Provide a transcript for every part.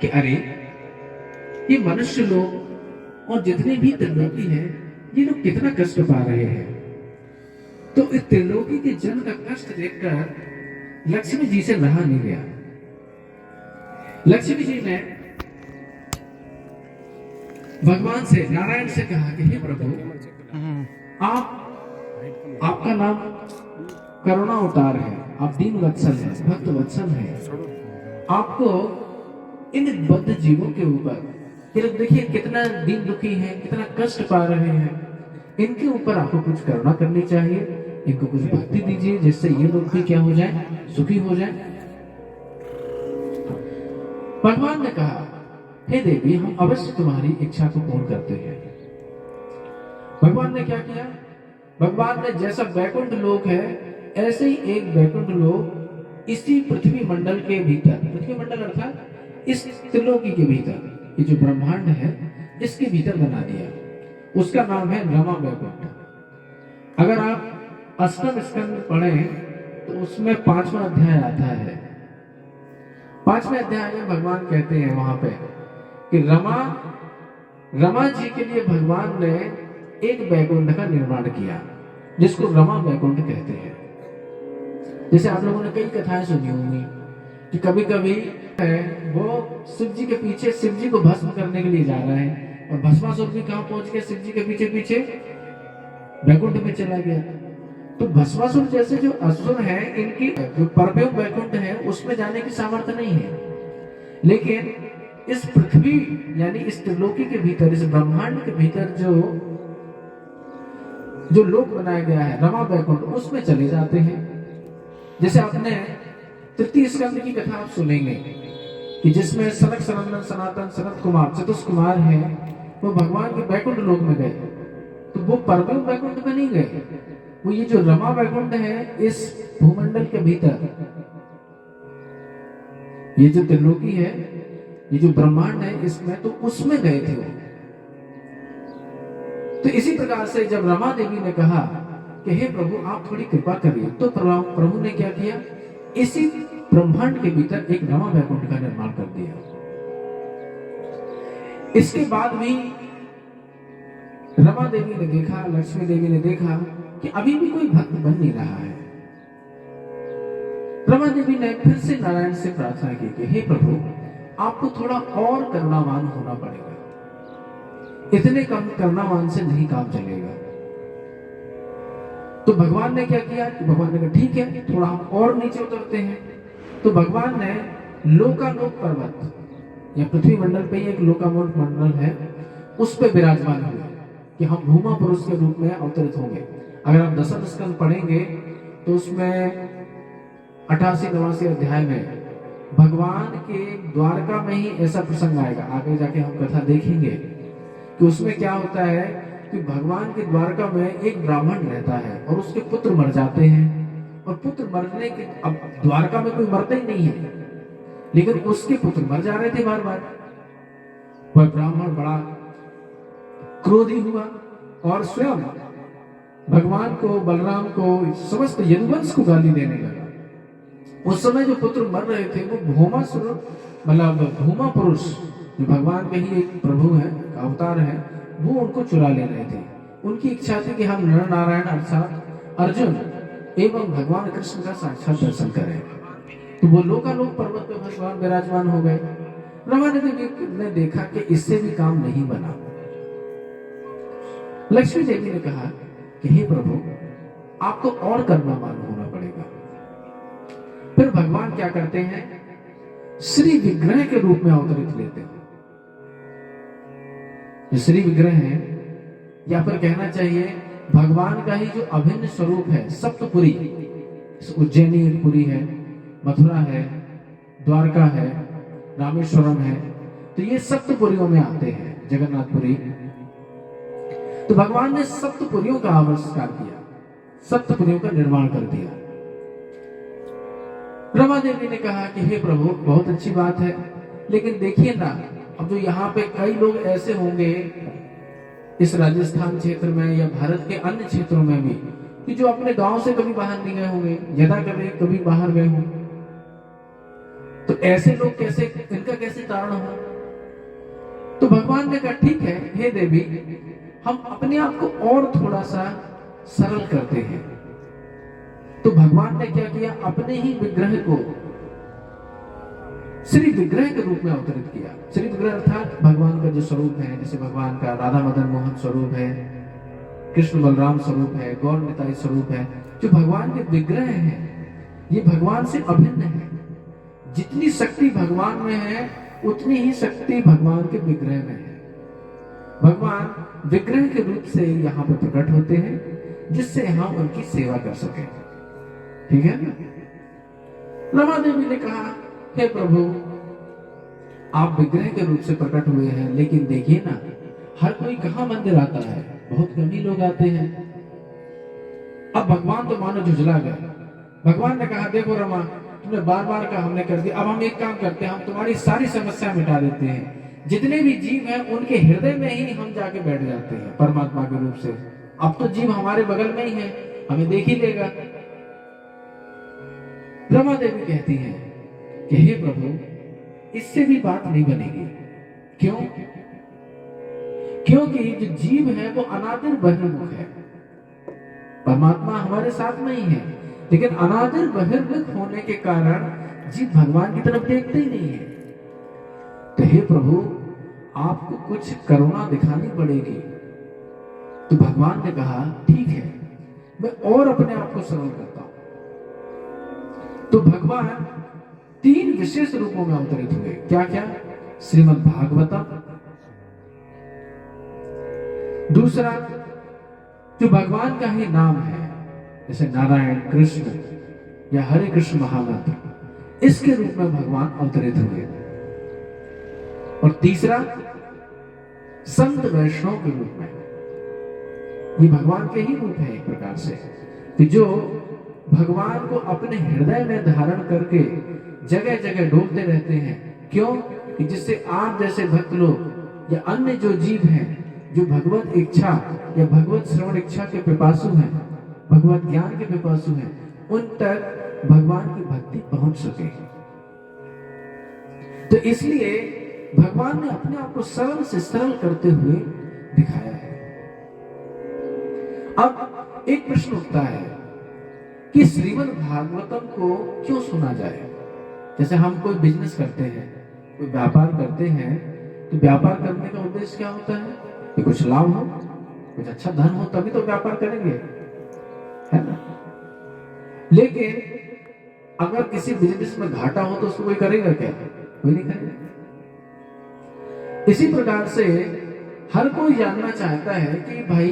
कि अरे ये मनुष्य लोग और जितने भी त्रिलोकी हैं, ये लोग कितना कष्ट पा रहे हैं। तो इस त्रिलोकी के जन का कष्ट देखकर लक्ष्मी जी से रहा नहीं गया। लक्ष्मी जी ने भगवान से, नारायण से कहा कि हे प्रभु, आपका नाम करुणा अवतार है, आप दीन वत्सल है, भक्त वत्सल है। आपको इन बद्ध जीवों के ऊपर देखिए कितना दीन दुखी है, कितना कष्ट पा रहे हैं, इनके ऊपर आपको कुछ करुणा करनी चाहिए, इनको कुछ भक्ति दीजिए जिससे ये लोग भी क्या हो जाए, सुखी हो जाए। भगवान ने कहा, हे देवी, हम अवश्य तुम्हारी इच्छा को पूर्ण करते हैं। भगवान ने क्या किया? भगवान ने जैसा वैकुंठ लोक है, ऐसे ही एक वैकुंठ लोक इसी पृथ्वी मंडल के भीतर, पृथ्वी मंडल अर्थात इस त्रिलोकी के भीतर, ये जो ब्रह्मांड है इसके भीतर बना दिया। उसका नाम है रमा वैकुंठ। अगर आप अष्टम स्कंद पढ़ें तो उसमें 5वां अध्याय आता है। 5वें अध्याय में भगवान कहते हैं वहां पे कि रमा जी के लिए भगवान ने एक वैकुंठ का निर्माण किया जिसको रमा वैकुंठ कहते हैं। जैसे आप लोगों ने कई कथाएं सुनी होंगी कि कभी कभी वो शिव जी के पीछे, शिव जी को भस्म करने के लिए जा रहा है और भस्मासुर भी कहां पहुंच गया, शिव जी के पीछे पीछे वैकुंठ में चला गया। तो भस्मासुर जैसे जो असुर हैं, इनकी जो परमयोग वैकुंठ है उसमें जाने की सामर्थ्य नहीं है, लेकिन इस पृथ्वी यानी इस त्रिलोकी के भीतर, इस ब्रह्मांड के भीतर जो लोक बनाया गया है रमा वैकुंठ, उसमें चले जाते हैं। जैसे आपने तृतीय स्कंद की कथा आप सुनेंगे कि जिसमें सनक सनंदन सनातन सनत कुमार चतुष्कुमार है, वो भगवान के वैकुंठ लोक में गए, तो वो परमयोग वैकुंठ में नहीं गए, वो ये जो रमा वैकुंठ है इस भूमंडल के भीतर, ये जो त्रिलोकी है, ये जो ब्रह्मांड है इसमें, तो उसमें गए थे वो। तो इसी प्रकार से जब रमा देवी ने कहा कि हे प्रभु आप थोड़ी कृपा करिए, तो प्रभु ने क्या किया, इसी ब्रह्मांड के भीतर एक रमा वैकुंठ का निर्माण कर दिया। इसके बाद भी रमा देवी ने देखा, लक्ष्मी देवी ने देखा कि अभी भी कोई भक्त बन नहीं रहा है। रमा देवी ने फिर से नारायण से प्रार्थना की कि हे प्रभु आपको थोड़ा और करुणावान होना पड़ेगा, इतने कम करुणावान से नहीं काम चलेगा। तो भगवान ने क्या किया कि भगवान ने कहा ठीक है, थोड़ा हम और नीचे उतरते हैं। तो भगवान ने लोकालोक पर्वत या पृथ्वी मंडल पे ही एक लोकालोक मंडल है, उस पे विराजमान हुए कि हम भूमा पुरुष के रूप में अवतरित होंगे। अगर आप दशम स्कंद पढ़ेंगे तो उसमें 88-89 अध्याय में भगवान के द्वारका में ही ऐसा प्रसंग आएगा, आगे जाके हम कथा देखेंगे कि उसमें क्या होता है कि भगवान के द्वारका में एक ब्राह्मण रहता है और उसके पुत्र मर जाते हैं, और पुत्र मरने के, अब द्वारका में कोई मरता ही नहीं है, लेकिन उसके पुत्र मर जा रहे थे बार बार। वह ब्राह्मण बड़ा क्रोधी हुआ और स्वयं भगवान को, बलराम को, समस्त यदुवंश को गाली देने लगा। उस समय जो पुत्र मर रहे थे वो भौमासुर, मतलब भूमा पुरुष जो भगवान के ही एक प्रभु है, अवतार है, वो उनको चुरा ले रहे थे। उनकी इच्छा थी कि हम नर नारायण अर्थात अर्जुन एवं भगवान कृष्ण का साक्षात दर्शन करें। तो वो लोकालोक पर्वत पे भगवान विराजमान हो गए। रमा देवी ने देखा कि इससे भी काम नहीं बना। लक्ष्मी देवी ने कहा कि हे प्रभु आपको और करुणावान होना पड़ेगा। फिर भगवान क्या करते हैं, श्री विग्रह के रूप में अवतरित लेते हैं। श्री विग्रह है, या फिर कहना चाहिए भगवान का ही जो अभिन्न स्वरूप है, सप्तपुरी, उज्जैनी पुरी है, मथुरा है, द्वारका है, रामेश्वरम है, तो ये सप्तपुरियों में आते हैं, जगन्नाथपुरी। तो भगवान ने सप्तपुरियों का आविष्कार किया, सप्तपुरियों का निर्माण कर दिया। रमा देवी ने कहा कि हे प्रभु बहुत अच्छी बात है, लेकिन देखिए ना, अब जो यहाँ पे कई लोग ऐसे होंगे इस राजस्थान क्षेत्र में या भारत के अन्य क्षेत्रों में भी कि जो अपने गांव से कभी बाहर नहीं गए होंगे, यदा कभी बाहर गए हों, तो ऐसे लोग कैसे, इनका कैसे तारण हो? तो भगवान ने कहा ठीक है हे देवी, हम अपने आप को और थोड़ा सा सरल करते हैं। तो भगवान ने क्या किया, अपने ही विग्रह को श्री विग्रह के रूप में अवतरित किया। श्री विग्रह अर्थात भगवान का जो स्वरूप है, जैसे भगवान का राधा मदन मोहन स्वरूप है, कृष्ण बलराम स्वरूप है, गौर निताई स्वरूप है, जो भगवान के विग्रह हैं, ये भगवान से अभिन्न है। जितनी शक्ति भगवान में है उतनी ही शक्ति भगवान के विग्रह में है। भगवान विग्रह के रूप से यहाँ पे प्रकट होते हैं जिससे हम उनकी सेवा कर सके। ठीक है ना? रमा देवी ने कहा हे प्रभु, आप विग्रह के रूप से प्रकट हुए हैं, लेकिन देखिए ना, हर कोई कहाँ मंदिर आता है, बहुत कम ही लोग आते हैं। अब भगवान तो मानो झुझला गए। भगवान ने कहा देखो रमा, तुमने बार बार कहा, हमने कर दिया, अब हम एक काम करते हैं, हम तुम्हारी सारी समस्या मिटा देते हैं। जितने भी जीव हैं उनके हृदय में ही हम जाके बैठ जाते हैं परमात्मा के रूप से। अब तो जीव हमारे बगल में ही है, हमें देख ही लेगा। रमा देवी कहती है कि हे प्रभु, इससे भी बात नहीं बनेगी। क्यों? क्योंकि जो जीव है वो अनादिर बहिर्मुख है। परमात्मा हमारे साथ में ही है, लेकिन अनादिर बहिर्मुख होने के कारण जीव भगवान की तरफ देखते ही नहीं है। तो हे प्रभु, आपको कुछ करुणा दिखानी पड़ेगी। तो भगवान ने कहा ठीक है, मैं और अपने आप को सरल करता हूं। तो भगवान 3 विशेष रूपों में अवतरित हुए। क्या क्या? श्रीमद् भागवतम, दूसरा जो भगवान का ही नाम है, जैसे नारायण, कृष्ण या हरे कृष्ण महामंत्र, इसके रूप में भगवान अवतरित हुए। और तीसरा संत वैष्णव के रूप में। ये भगवान के ही रूप है एक प्रकार से, कि जो भगवान को अपने हृदय में धारण करके जगह जगह ढूंढते रहते हैं। क्यों? कि जिससे आप जैसे भक्त लोग या अन्य जो जीव हैं, जो भगवत इच्छा या भगवत श्रवण इच्छा के पिपासु हैं, भगवत ज्ञान के पिपासु हैं, उन तक भगवान की भक्ति पहुंच सके। तो इसलिए भगवान ने अपने आप को सरल से सरल करते हुए दिखाया है। अब एक प्रश्न उठता है कि श्रीमद् भागवतम को क्यों सुना जाए? जैसे हम कोई बिजनेस करते हैं, कोई व्यापार करते हैं, तो व्यापार करने का उद्देश्य क्या होता है? कि कुछ लाभ हो, कुछ अच्छा धन हो, तभी तो व्यापार करेंगे, है ना? लेकिन अगर किसी बिजनेस में घाटा हो तो उसको कोई करेगा क्या? कोई नहीं करेगा। इसी प्रकार से हर कोई जानना चाहता है कि भाई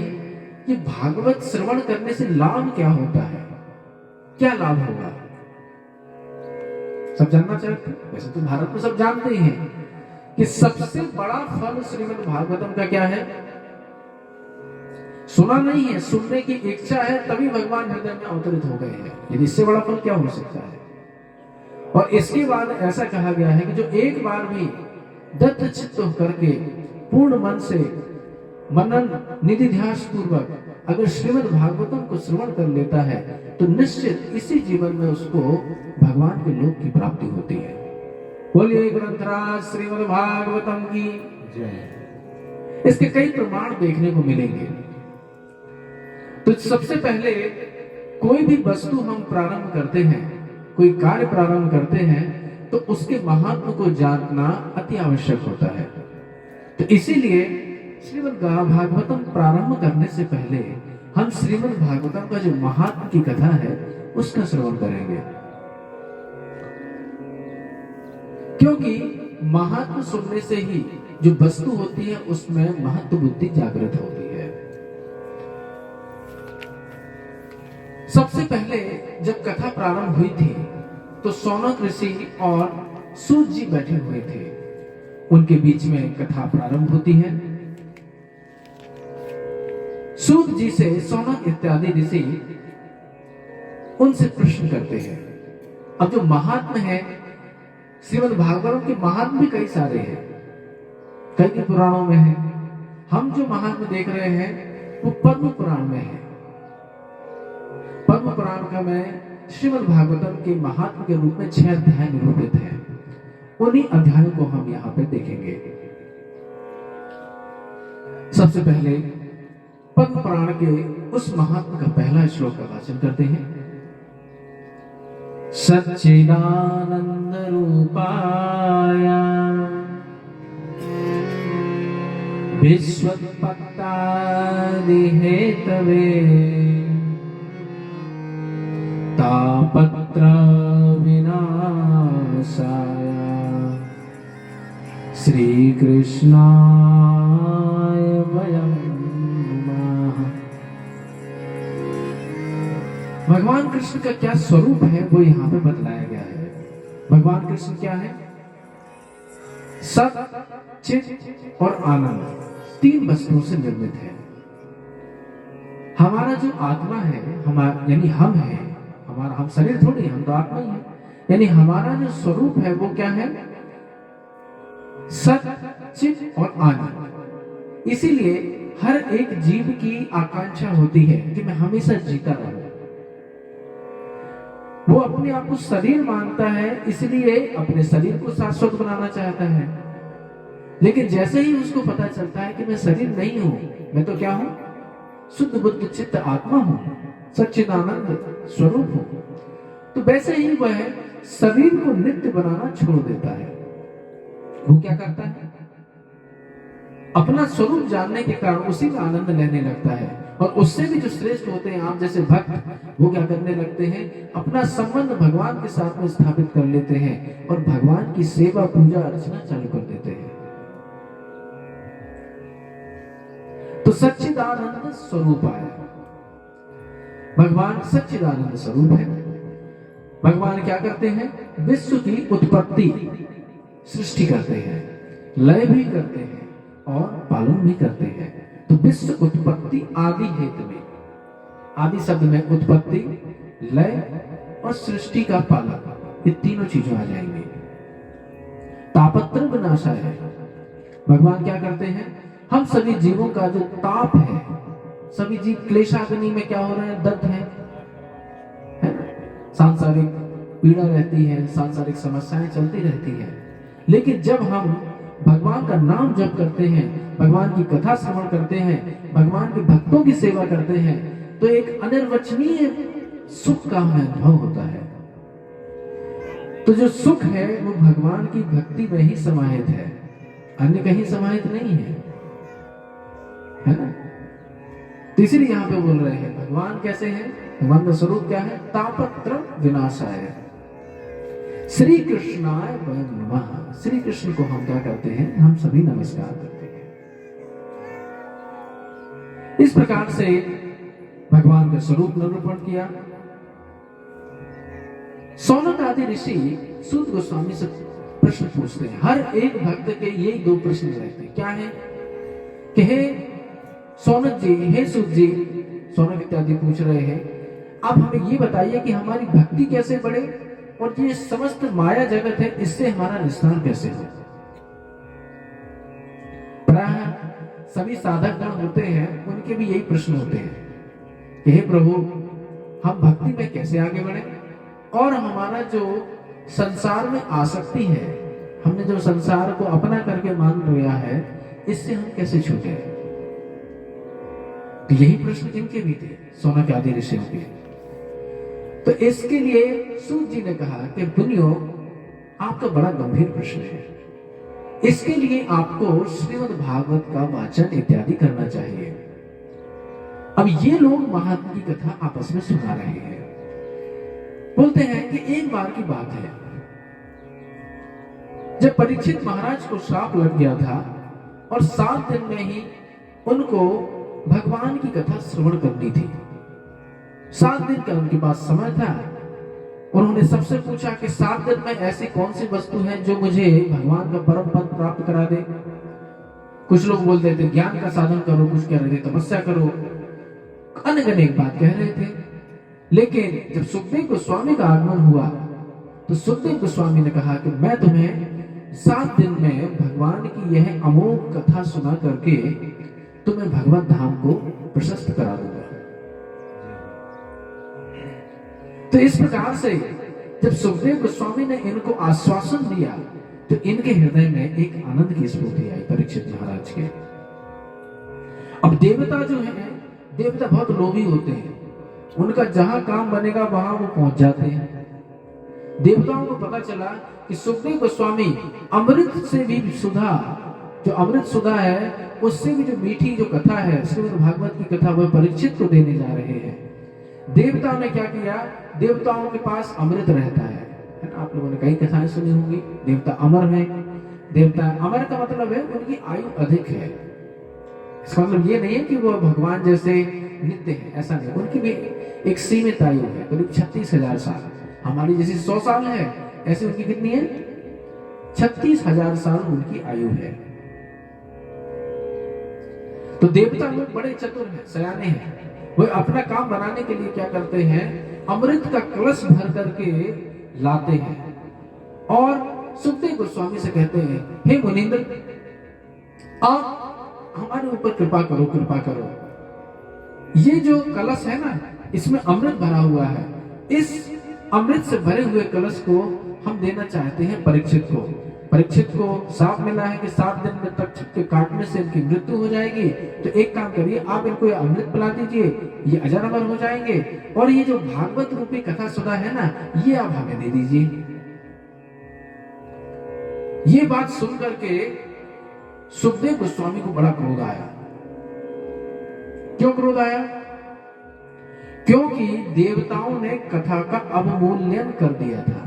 ये भागवत श्रवण करने से लाभ क्या होता है, क्या लाभ होगा? सब जानना चाहते हैं। वैसे तो भारत में सब जानते ही हैं कि सबसे बड़ा फल श्रीमद् भागवतम का क्या है? सुना नहीं है, सुनने की इच्छा है, तभी भगवान हृदय में अवतरित हो गए हैं। यदि इससे बड़ा फल क्या हो सकता है? और इसके बाद ऐसा कहा गया है कि जो एक बार भी दत्त चित्त करके पूर्ण मन से मनन निधि ध्यास पूर्वक अगर श्रीमद् भागवतम को श्रवण कर लेता है तो निश्चित इसी जीवन में उसको भगवान के लोक की प्राप्ति होती है। बोलिए ग्रंथराज श्रीमद् भागवतम की जय। इसके कई प्रमाण देखने को मिलेंगे। तो सबसे पहले कोई भी वस्तु हम प्रारंभ करते हैं, कोई कार्य प्रारंभ करते हैं, तो उसके महात्म को जानना अति आवश्यक होता है। तो इसीलिए श्रीमद् भागवतम प्रारंभ करने से पहले हम श्रीमद् भागवतम का जो महात्म की कथा है उसका श्रवण करेंगे, क्योंकि महात्म सुनने से ही जो वस्तु होती है उसमें महत्व बुद्धि जागृत होती है। सबसे पहले जब कथा प्रारंभ हुई थी तो सौनक ऋषि और सूत जी बैठे हुए थे, उनके बीच में कथा प्रारंभ होती है। सूत जी से सौनक इत्यादि ऋषि उनसे प्रश्न करते हैं। अब जो महात्म है, श्रीमद् भागवतम के महात्म भी कई सारे हैं, कई पुराणों में है। हम जो महात्म देख रहे हैं वो पद्म पुराण में है। पद्म पुराण का में श्रीमद् भागवतम के महात्म के रूप में 6 अध्याय निरूपित है। उन्हीं अध्यायों को हम यहाँ पे देखेंगे। सबसे पहले पद्म पुराण के उस महात्मा का पहला श्लोक का वाचन करते हैं। सच्चिदानंद रूपाय विश्वोत्पत्त्यादि हेतवे तापत्र विनाशाय श्री कृष्णाय वयं नमः। भगवान कृष्ण का क्या स्वरूप है वो यहाँ पे बतलाया गया है। भगवान कृष्ण क्या है? सत, चित और आनंद, तीन वस्तुओं से निर्मित है। हमारा जो आत्मा है, यानी हम है, हम शरीर थोड़ी, हम तो आत्मा ही है। यानी हमारा जो स्वरूप है वो क्या है? सत, चित और आनंद। इसीलिए हर एक जीव की आकांक्षा होती है कि मैं हमेशा जीता रहूं। वो अपने आप को शरीर मानता है, इसलिए अपने शरीर को शाश्वत बनाना चाहता है। लेकिन जैसे ही उसको पता चलता है कि मैं शरीर नहीं हूं, मैं तो क्या हूं? शुद्ध बुद्ध चित्त आत्मा हूं, सच्चिदानंद स्वरूप हूं, तो वैसे ही वह शरीर को नित्य बनाना छोड़ देता है। वो क्या करता है? अपना स्वरूप जानने के कारण उसी में आनंद लेने लगता है। और उससे भी जो श्रेष्ठ होते हैं, आप जैसे भक्त, वो क्या करने लगते हैं? अपना संबंध भगवान के साथ में स्थापित कर लेते हैं और भगवान की सेवा, पूजा, अर्चना चालू कर देते हैं। तो सच्चिदानंद स्वरूप आया। भगवान सच्चिदानंद स्वरूप है। भगवान क्या करते हैं? विश्व की उत्पत्ति, सृष्टि करते हैं, लय भी करते हैं और पालन भी करते हैं। तो विश्व उत्पत्ति आदि हेतु में, आदि शब्द में उत्पत्ति, लय और सृष्टि का पालन, ये तीनों चीजें आ जाएंगी। तापत्र विनाशाय है। भगवान क्या करते हैं? हम सभी जीवों का जो ताप है, सभी जीव क्लेशाग्नि में क्या हो रहे हैं? दग्ध है ना? सांसारिक पीड़ा रहती है, सांसारिक समस्याएं चलती रहती है। लेकिन जब हम भगवान का नाम जप करते हैं, भगवान की कथा श्रवण करते हैं, भगवान के भक्तों की सेवा करते हैं, तो एक अनिर्वचनीय सुख का हमें अनुभव होता है। तो जो सुख है वो भगवान की भक्ति में ही समाहित है, अन्य कहीं समाहित नहीं है ना? तो इसीलिए यहाँ पे बोल रहे हैं भगवान कैसे हैं? भगवान का स्वरूप क्या है? तापत्र विनाशाय श्री कृष्णाय वयं नमः। श्री कृष्ण को हम क्या करते हैं? हम सभी नमस्कार करते हैं। इस प्रकार से भगवान का स्वरूप निरूपण किया। सौनक आदि ऋषि सूत गोस्वामी से प्रश्न पूछते हैं। हर एक भक्त के यही दो प्रश्न रहते हैं। क्या है? कि हे सौनक जी, हे सूत जी, सौनक इत्यादि पूछ रहे हैं, आप हमें ये बताइए कि हमारी भक्ति कैसे बढ़े और ये समस्त माया जगत है, इससे हमारा निस्तार कैसे हो। प्रायः सभी साधक गण होते हैं, उनके भी यही प्रश्न होते हैं कि हे प्रभु, हम भक्ति में कैसे आगे बढ़े और हमारा जो संसार में आसक्ति है, हमने जो संसार को अपना करके मान लिया है, इससे हम कैसे छूटे। तो यही प्रश्न इनके भी थे, सौनक आदि ऋषियों के। तो इसके लिए सूत जी ने कहा कि मुनियो, आपका बड़ा गंभीर प्रश्न है, इसके लिए आपको श्रीमद् भागवत का वाचन इत्यादि करना चाहिए। अब ये लोग महात्मा की कथा आपस में सुना रहे हैं। बोलते हैं कि एक बार की बात है, जब परीक्षित महाराज को श्राप लग गया था और 7 दिन में ही उनको भगवान की कथा श्रवण करनी थी। 7 दिन का उनके पास समय था। उन्होंने सबसे पूछा कि 7 दिन में ऐसी कौन सी वस्तु है जो मुझे भगवान का परम पद प्राप्त करा दे। कुछ लोग बोल देते ज्ञान का साधन करो, कुछ कह रहे थे तपस्या करो, अनेक बात कह रहे थे। लेकिन जब सुखदेव गोस्वामी का आगमन हुआ तो सुखदेव गोस्वामी ने कहा कि मैं तुम्हें 7 दिन में भगवान की यह अमोघ कथा सुना करके तुम्हें भगवत धाम को प्रशस्त करा दूंगा। तो इस प्रकार से जब सुखदेव गोस्वामी ने इनको आश्वासन दिया तो इनके हृदय में एक आनंद की स्फूर्ति आई परीक्षित महाराज के। अब देवता जो है, देवता बहुत लोभी होते हैं, उनका जहां काम बनेगा वहां वो पहुंच जाते हैं। देवताओं को पता चला कि सुखदेव गोस्वामी अमृत से भी सुधा, जो अमृत सुधा है उससे भी जो मीठी जो कथा है श्रीमद् भागवत की कथा, वह परीक्षित को देने जा रहे हैं। देवताओं ने क्या किया, देवताओं के पास अमृत रहता है ना। आप लोगों ने कई कथाएं सुनी होंगी, देवता अमर है। देवता अमर का मतलब है उनकी आयु अधिक है। इसका मतलब ये नहीं है कि वो भगवान जैसे नित्य है, ऐसा नहीं। उनकी भी एक सीमित आयु है, करीब 36,000 साल। हमारी जैसी 100 साल है, ऐसे उनकी कितनी है? 36,000 साल उनकी आयु है। तो देवता लोग बड़े चतुर हैं, सयाने हैं। वो अपना काम बनाने के लिए क्या करते हैं, अमृत का कलश भर करके लाते हैं और सुखदेव गोस्वामी से कहते हैं, हे मुनींद्र, आप हमारे ऊपर कृपा करो, कृपा करो। ये जो कलश है ना, इसमें अमृत भरा हुआ है। इस अमृत से भरे हुए कलश को हम देना चाहते हैं परीक्षित को। परीक्षित को साफ मिला है कि 7 दिन में तक छक्के काटने से इनकी मृत्यु हो जाएगी। तो एक काम करिए, आप इनको ये अमृत पिला दीजिए, ये अजर अमर हो जाएंगे, और ये जो भागवत रूपी कथा सुधा है ना, ये आप हमें दे दीजिए। ये बात सुन करके सुखदेव गोस्वामी को बड़ा क्रोध आया। क्यों क्रोध आया? क्योंकि देवताओं ने कथा का अवमूल्यन कर दिया था।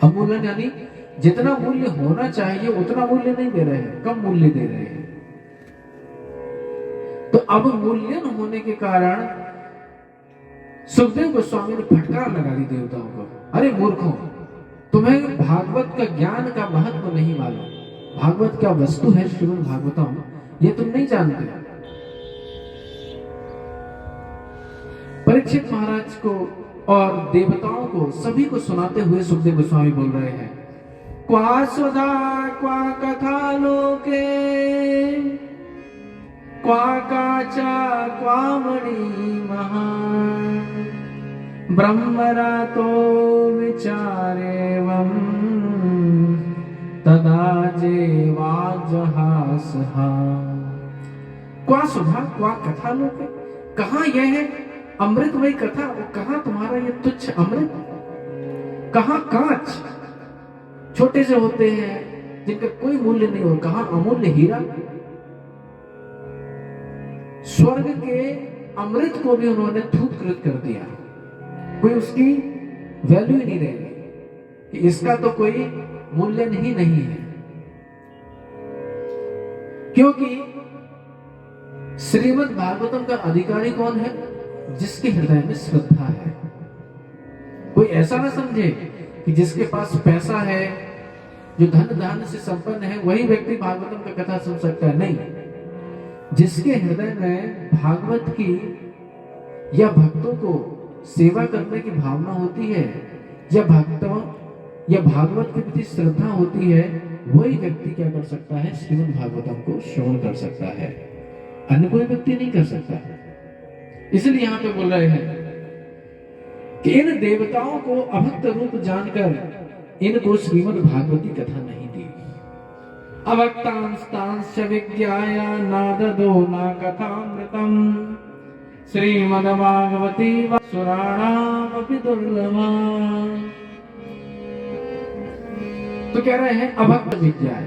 अवमूल्यन यानी जितना मूल्य होना चाहिए उतना मूल्य नहीं दे रहे हैं, कम मूल्य दे रहे हैं। तो अवमूल्यन होने के कारण सुखदेव गोस्वामी ने फटकार लगा दी देवताओं को, अरे मूर्खों, तुम्हें भागवत का ज्ञान का महत्व नहीं मालूम। भागवत क्या वस्तु है, श्रीमद् भागवतम, ये तुम नहीं जानते। परीक्षित महाराज को और देवताओं को सभी को सुनाते हुए सुखदेव गोस्वामी बोल रहे हैं, क्वा सुधा क्वा कथा लोके, क्वा काचा क्वा मणि महान, ब्रह्मरातो विचारेवं तदा जेवाजहासहा। क्वा सुधा क्वा कथा लोके, कहां यह है अमृतमयी कथा, वो कहां तुम्हारा ये तुच्छ अमृत, कहां कांच छोटे से होते हैं जिनका कोई मूल्य नहीं हो, कहां अमूल्य हीरा। स्वर्ग के अमृत को भी उन्होंने धूपकृत कर दिया, कोई उसकी वैल्यू ही नहीं रहेगी कि इसका तो कोई मूल्य नहीं है। क्योंकि श्रीमद् भागवतम का अधिकारी कौन है? जिसके हृदय में श्रद्धा है। कोई ऐसा ना समझे कि जिसके पास पैसा है, जो धन धान्य से संपन्न है, वही व्यक्ति भागवतम का कथा सुन सकता है। नहीं, जिसके हृदय में भागवत की या भक्तों को सेवा करने की भावना होती है, या भक्तों या भागवत के प्रति श्रद्धा होती है, वही व्यक्ति क्या कर सकता है, श्रीमद् भागवतम को श्रवण कर सकता है। अन्य कोई व्यक्ति नहीं कर सकता। इसलिए यहां पे बोल रहे हैं कि इन देवताओं को अभक्त रूप जानकर इनको श्रीमद् भागवती कथा नहीं दी। अभक्तांस्तांश्च विज्ञाय नाददो न कथामृतम्, श्रीमद् भागवती सुराणामपि दुर्लभा। तो कह रहे हैं अभक्त विज्ञाय,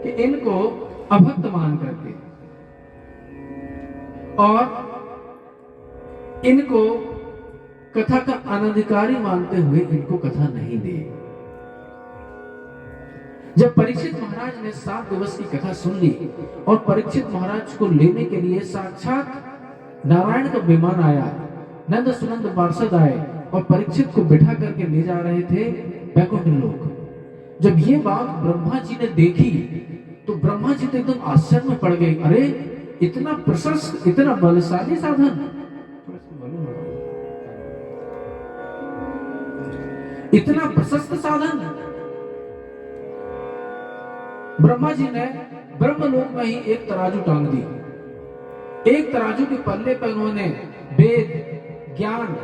कि इनको अभक्त मान करके और इनको कथा का अनधिकारी मानते हुए इनको कथा नहीं दी। जब परीक्षित महाराज ने 7 दिवस की कथा सुन ली और परीक्षित महाराज को लेने के लिए साक्षात नारायण का विमान आया, नंद सुनंद पार्षद आए और परीक्षित को बिठा करके ले जा रहे थे वैकुंठ लोक। जब ये बात ब्रह्मा जी ने देखी तो ब्रह्मा जी तो एकदम आश्चर्य में पड़ गए। अरे इतना प्रशस्त, इतना बलशाली साधन, इतना प्रशस्त साधन। ब्रह्मा जी ने ब्रह्मलोक में ही एक तराजू टांग दी। एक तराजू के पल्ले पर उन्होंने वेद, ज्ञान,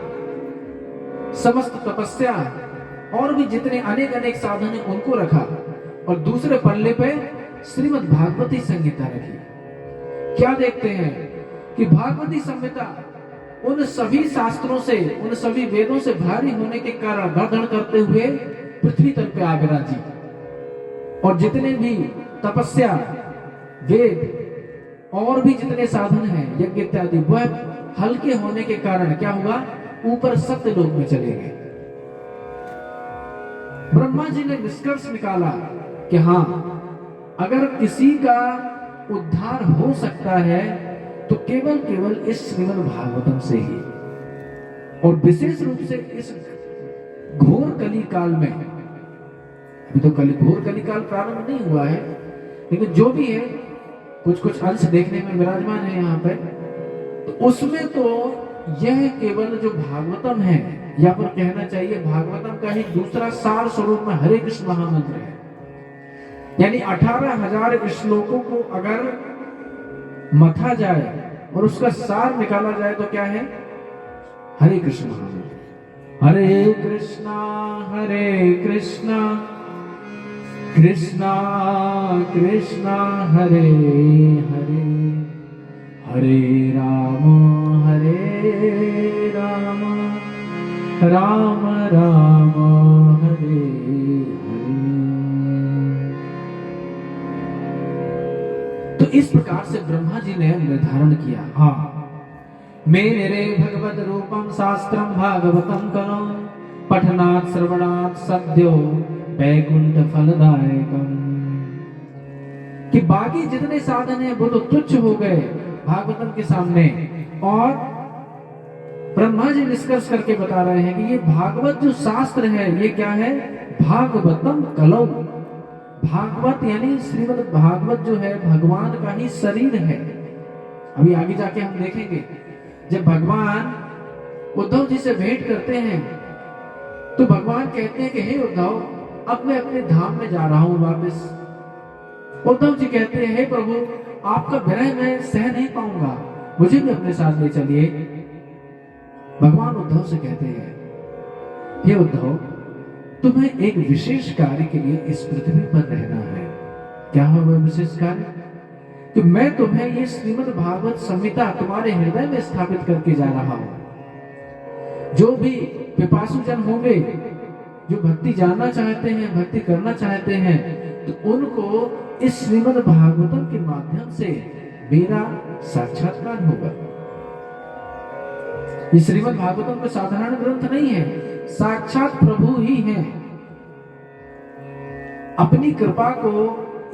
समस्त तपस्या और भी जितने अनेक अनेक साधन हैं उनको रखा, और दूसरे पल्ले पे श्रीमद् भागवती संहिता रखी। क्या देखते हैं कि भागवती संहिता उन सभी शास्त्रों से, उन सभी वेदों से भारी होने के कारण धड़ करते हुए पृथ्वी तल पे आ विराजी, और जितने भी तपस्या, वेद और भी जितने साधन हैं, यज्ञ इत्यादि, वह हल्के होने के कारण क्या हुआ, ऊपर सत्य लोक में चले गए। ब्रह्मा जी ने निष्कर्ष निकाला कि हाँ, अगर किसी का उद्धार हो सकता है तो केवल केवल इस श्रीमद् भागवतम से ही, और विशेष रूप से इस घोर कली काल में। अभी तो घोर कली काल प्रारंभ नहीं हुआ है, लेकिन जो भी है कुछ कुछ अंश देखने में विराजमान है यहाँ पे, तो उसमें तो यह केवल जो भागवतम है, या फिर कहना चाहिए भागवतम का ही दूसरा सार स्वरूप में हरे कृष्ण महामंत्र है। यानी 18,000 श्लोकों को अगर मथा जाए और उसका सार निकाला जाए तो क्या है, हरे कृष्ण महामंत्र। हरे कृष्णा कृष्णा कृष्णा हरे हरे, हरे राम राम राम हरे हरे। तो इस प्रकार से ब्रह्मा जी ने निर्धारण किया, हाँ, मेरे भगवत रूपम शास्त्रम भागवतम करो, पठनात् श्रवणात् सद्यो वैकुंठ फलदायकम। कि बाकी जितने साधन हैं वो तो तुच्छ हो गए भागवतम के सामने, और ब्रह्मा जी निष्कर्ष करके बता रहे हैं कि ये भागवत जो शास्त्र है ये क्या है, भागवतम कलौ। भागवत यानी श्रीमद् भागवत जो है भगवान का ही शरीर है। अभी आगे जाके हम देखेंगे, जब भगवान उद्धव जी से भेंट करते हैं तो भगवान कहते हैं कि हे उद्धव, अब मैं अपने धाम में जा रहा हूं वापस। उद्धव जी कहते हैं, हे प्रभु, आपका विरह मैं सह नहीं पाऊंगा, मुझे भी अपने साथ ले चलिए। भगवान उद्धव से कहते हैं, हे उद्धव, तुम्हें एक विशेष कार्य के लिए इस पृथ्वी पर रहना है। क्या है वह विशेष कार्य? कि मैं तुम्हें ये श्रीमद् भागवत संहिता तुम्हारे हृदय में स्थापित करके जा रहा हूं। जो भी पिपासु जन होंगे, जो भक्ति जानना चाहते हैं, भक्ति करना चाहते हैं, तो उनको इस श्रीमद् भागवतम के माध्यम से मेरा साक्षात्कार होगा। ये श्रीमद् भागवतम कोई साधारण ग्रंथ नहीं है, साक्षात प्रभु ही हैं। अपनी कृपा को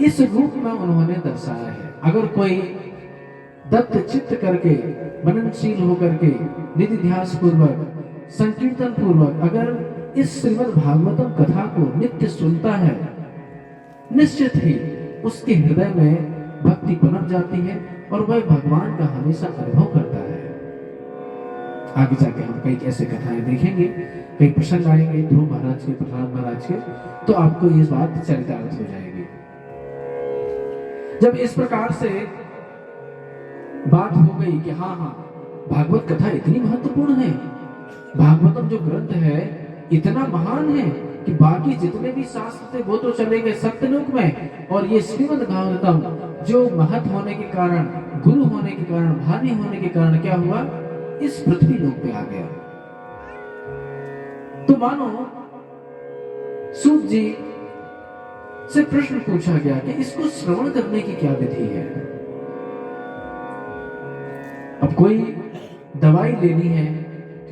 इस रूप में उन्होंने दर्शाया है। अगर कोई दत्त चित्त करके, मननशील होकर के, निधि ध्यास पूर्वक, संकीर्तन पूर्वक अगर इस श्रीमद् भागवतम कथा को नित्य सुनता है, निश्चित ही उसके हृदय में भक्ति पनप जाती है और वह भगवान का हमेशा अनुभव करता है। आगे जाके हम कई ऐसे कथाएं देखेंगे, कई प्रसंग आएंगे ध्रुव महाराज के, प्रहलाद महाराज के, तो आपको ये बात चरितार्थ हो जाएगी। जब इस प्रकार से बात हो गई कि हाँ हाँ, भागवत कथा इतनी महत्वपूर्ण है, भागवतम जो ग्रंथ है इतना महान है कि बाकी जितने भी शास्त्र थे वो तो चले गए सत्यलोक में, और ये श्रीमद् भागवतम जो महत होने के कारण, गुरु होने के कारण, भानी होने के कारण क्या हुआ, इस पृथ्वी लोक पे आ गया। तो मानो सूत जी से प्रश्न पूछा गया कि इसको श्रवण करने की क्या विधि है। अब कोई दवाई लेनी है,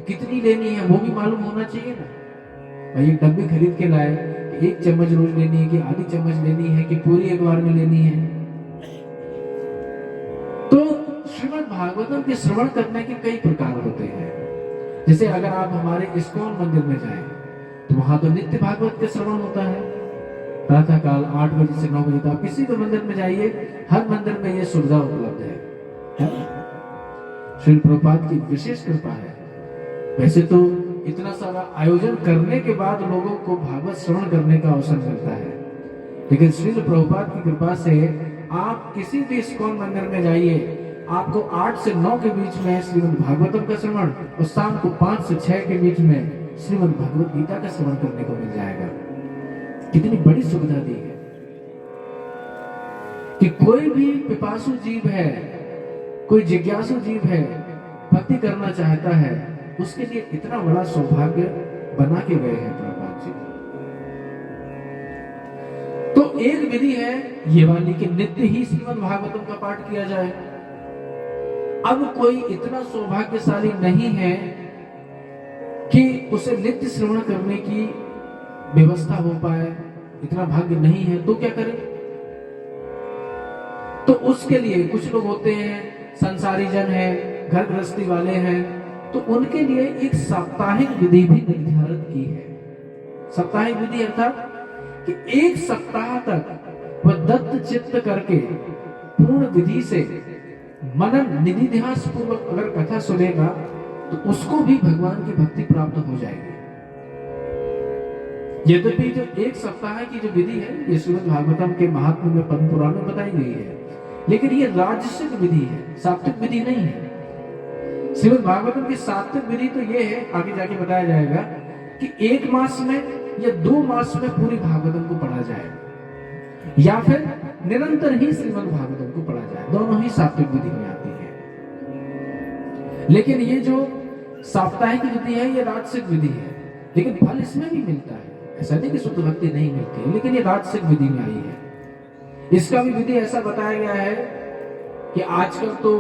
कितनी लेनी है वो भी मालूम होना चाहिए ना। भाई एक डब्बी खरीद के लाए, एक चम्मच रोज लेनी है कि आधी चम्मच लेनी है कि पूरी एक बार में लेनी है। तो श्रीमद् भागवतम के श्रवण करने के कई प्रकार होते हैं। जैसे अगर आप हमारे इस्कॉन मंदिर में जाएं तो वहां तो नित्य भागवत के श्रवण होता है, प्रातः काल 8 बजे से 9 बजे तक। आप किसी भी मंदिर में जाइए, हर मंदिर में यह सुविधा उपलब्ध है। श्री प्रभुपाद की विशेष कृपा है। वैसे तो इतना सारा आयोजन करने के बाद लोगों को भागवत श्रवण करने का अवसर मिलता है, लेकिन श्री प्रभुपाद की कृपा से आप किसी भी इस्कॉन मंदिर में जाइए, आपको 8 से 9 के बीच में श्रीमद् भागवतम का श्रवण और शाम को 5 से 6 के बीच में श्रीमद् भगवत गीता का श्रवण करने को मिल जाएगा। कितनी बड़ी सुविधा दी है कि कोई भी पिपासु जीव है, कोई जिज्ञासु जीव है, भक्ति करना चाहता है, उसके लिए इतना बड़ा सौभाग्य बना के गए हैं प्रभुपाद जी। तो एक विधि है ये वाली कि नित्य ही श्रीमद् भागवतम का पाठ किया जाए। अब कोई इतना सौभाग्यशाली नहीं है कि उसे नित्य श्रवण करने की व्यवस्था हो पाए, इतना भाग्य नहीं है, तो क्या करें? तो उसके लिए कुछ लोग होते हैं, संसारी जन है, घर गृहस्थी वाले हैं, तो उनके लिए एक साप्ताहिक विधि भी निर्धारित की है। साप्ताहिक विधि अर्थात कि एक सप्ताह तक वह दत्त चित्त करके पूर्ण विधि से मनन निधि ध्यान पूर्वक अगर कथा सुनेगा तो उसको भी भगवान की भक्ति प्राप्त हो जाएगी। यद्यपि जो एक सप्ताह की जो विधि है ये श्रीमद् भागवतम के महात्म्य में पद्म पुराण में बताई गई है, लेकिन ये राजसिक विधि है, सात्विक विधि नहीं है। श्रीमद् भागवतम की सात्विक विधि तो ये है, आगे जाके बताया जाएगा कि 1 मास में या 2 मास में पूरी भागवतम को पढ़ा जाए, या फिर निरंतर ही श्रीमद् भागवतम को पढ़ा जाए, दोनों ही सात्विक विधि में आती है। लेकिन ये जो साप्ताहिक विधि है ये राजसिक विधि है, लेकिन फल इसमें भी मिलता है। ऐसा नहीं कि शुद्ध भक्ति नहीं मिलती है, लेकिन ये राजसिक विधि में आई है। इसका भी विधि ऐसा बताया गया है कि आजकल तो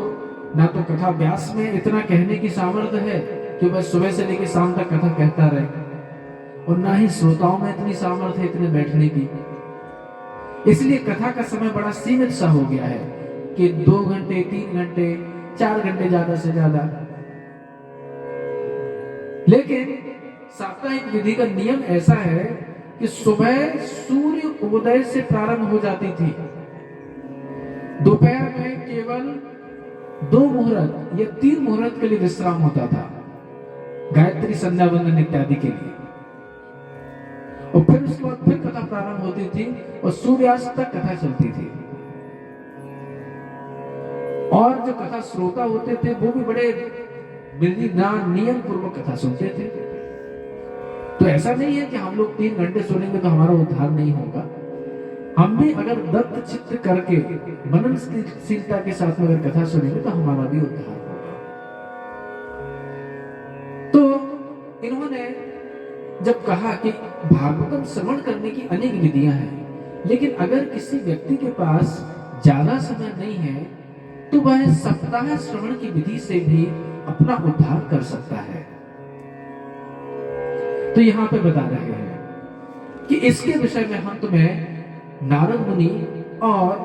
ना तो कथा व्यास में इतना कहने की सामर्थ्य है कि वह सुबह से लेकर शाम तक कथा कहता रहे, और ना ही श्रोताओं में इतनी सामर्थ्य है इतने बैठने की। इसलिए कथा का समय बड़ा सीमित सा हो गया है कि 2 घंटे, 3 घंटे, 4 घंटे ज्यादा से ज्यादा। लेकिन साप्ताहिक विधि का नियम ऐसा है कि सुबह सूर्य उदय से प्रारंभ हो जाती थी, दोपहर में केवल 2 मुहूर्त या 3 मुहूर्त के लिए विश्राम होता था, गायत्री, संध्या वंदन इत्यादि के लिए, और फिर उसके बाद फिर कथा प्रारंभ होती थी और सूर्यास्त तक कथा चलती थी। और जो कथा श्रोता होते थे वो भी बड़े विधि नियम पूर्वक कथा सुनते थे। तो ऐसा नहीं है कि हम लोग 3 घंटे सुनेंगे तो हमारा उद्धार नहीं होगा। हम भी अगर दत्त चित्त करके मननशीलता के साथ में अगर कथा सुनेंगे तो हमारा भी उद्धार होगा। तो इन्होंने जब कहा कि भागवतम श्रवण करने की अनेक विधियां हैं, लेकिन अगर किसी व्यक्ति के पास ज्यादा समय नहीं है तो वह सप्ताह श्रवण की विधि से भी अपना उद्धार कर सकता है। तो यहां पे बता रहे हैं कि इसके विषय में हम तुम्हें नारद मुनि और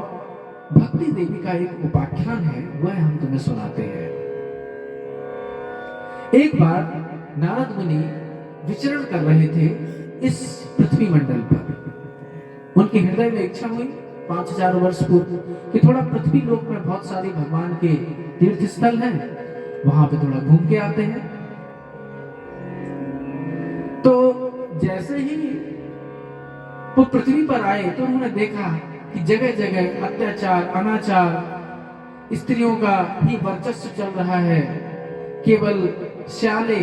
भक्ति देवी का एक उपाख्यान है वह हम तुम्हें सुनाते हैं। एक बार नारद मुनि विचरण कर रहे थे इस पृथ्वी मंडल पर। उनके हृदय में इच्छा हुई 5000 वर्ष पूर्व कि थोड़ा पृथ्वी लोक में बहुत सारी भगवान के तीर्थ स्थल हैं, वहां पे थोड़ा घूम के आते हैं। तो जैसे ही वो पृथ्वी पर आए तो उन्होंने देखा कि जगह जगह अत्याचार, अनाचार, स्त्रियों का ही वर्चस्व चल रहा है। केवल श्याले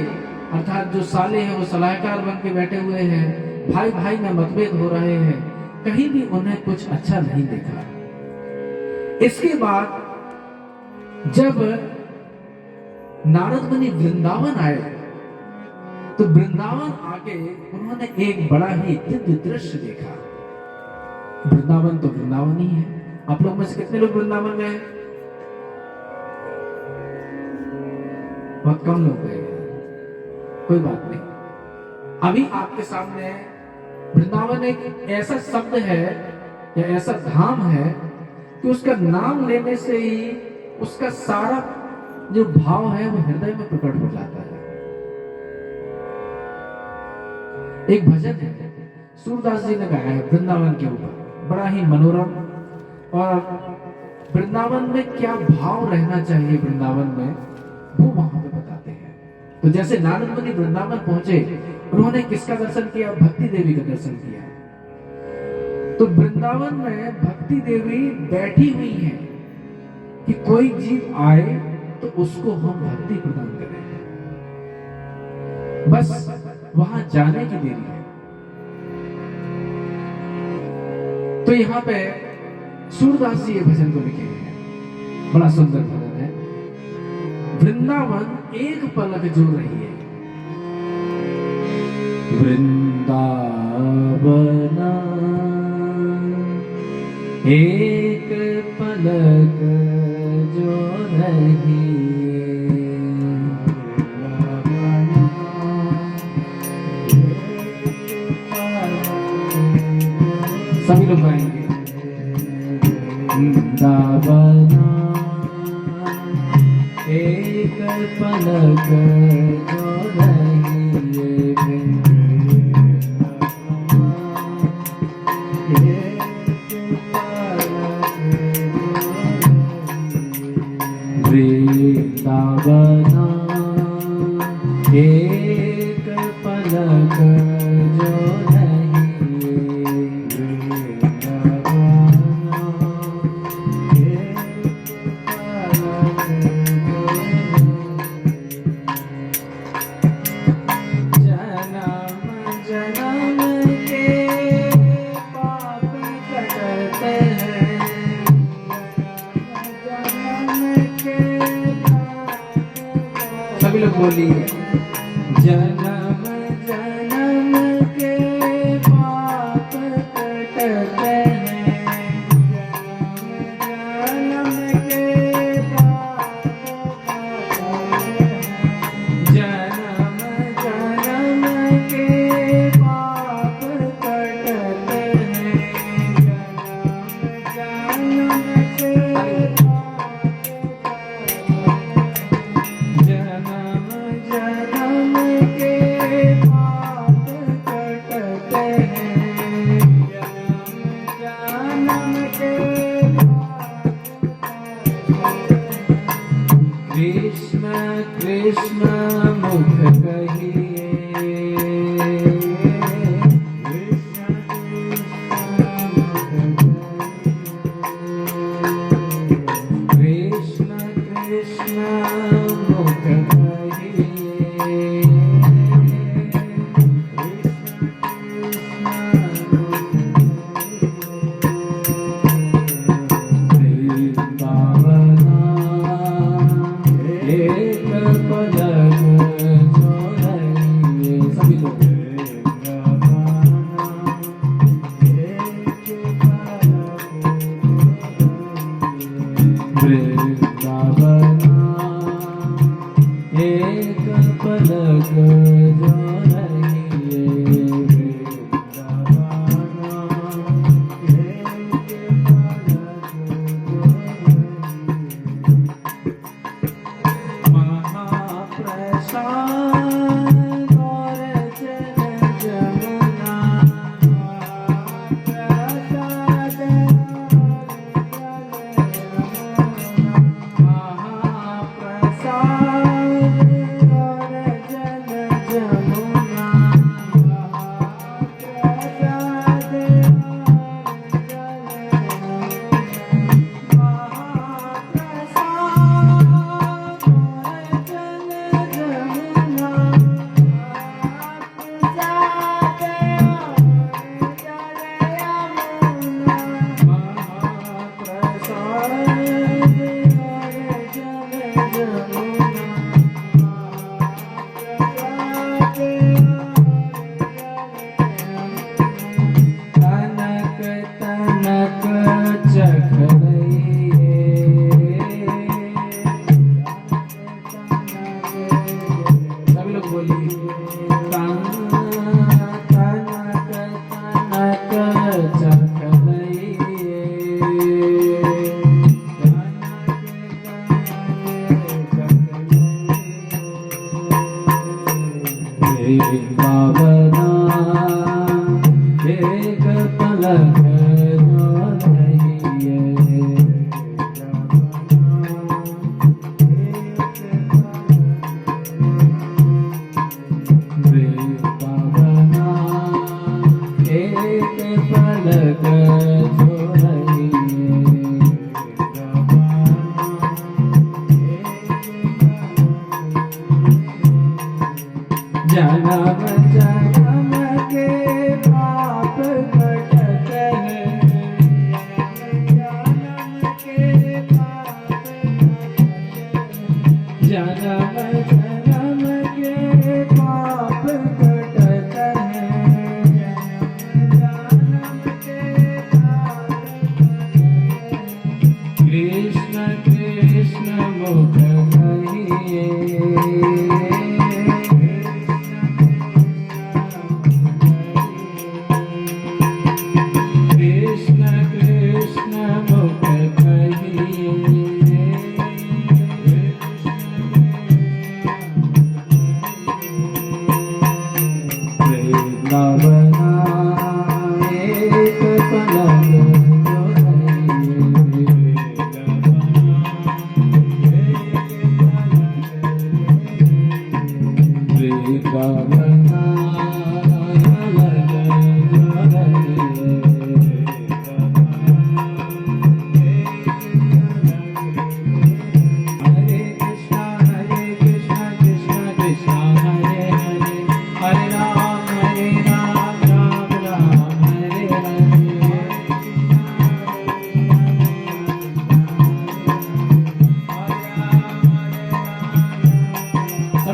अर्थात जो साले हैं वो सलाहकार बन के बैठे हुए हैं, भाई भाई में मतभेद हो रहे हैं, कहीं भी उन्हें कुछ अच्छा नहीं देखा। इसके बाद जब नारद मुनि वृंदावन आए तो वृंदावन आके उन्होंने एक बड़ा ही दिव्य दृश्य देखा। वृंदावन तो वृंदावन ही है। आप लोग में से कितने लोग वृंदावन में हैं? बहुत कम लोग गए हैं, कोई बात नहीं। अभी आपके सामने वृंदावन एक ऐसा शब्द है या ऐसा धाम है कि उसका नाम लेने से ही उसका सारा जो भाव है वो हृदय में प्रकट हो जाता है। एक भजन है सूरदास जी ने गाया है वृंदावन के ऊपर, बड़ा ही मनोरम, और वृंदावन में क्या भाव रहना चाहिए वृंदावन में वो वहां पे बताते हैं। तो जैसे नारद मुनि वृंदावन पहुंचे, उन्होंने किसका दर्शन किया? भक्ति देवी का दर्शन किया। तो वृंदावन में भक्ति देवी बैठी हुई हैं कि कोई जीव आए तो उसको हम भक्ति प्रदान करें। बस वहां जाने की देरी है। तो यहाँ पे सूरदास जी ये भजन को लिखे हैं, बड़ा सुंदर भजन है। वृंदावन एक पलक जो रही है, वृंदावन एक पलक जो रही, सभी लोग गाएंगे। वृंदावन एक पलक जो रही, वृंदावन एक पलक जो सभी लोग बोलिए। जन्म जन्म के पाप कटते हैं, जन्म के जन्म जन्म के पाप कटते हैं, जन्म के कृष्ण कृष्ण मुख कहिए, कृष्ण कृष्ण मुख कहिए, वृंदावन एक पलक जो रही, महाप्रसाद और जन जमुना, महाप्रसाद वृंदावना एक पलक जो रही है।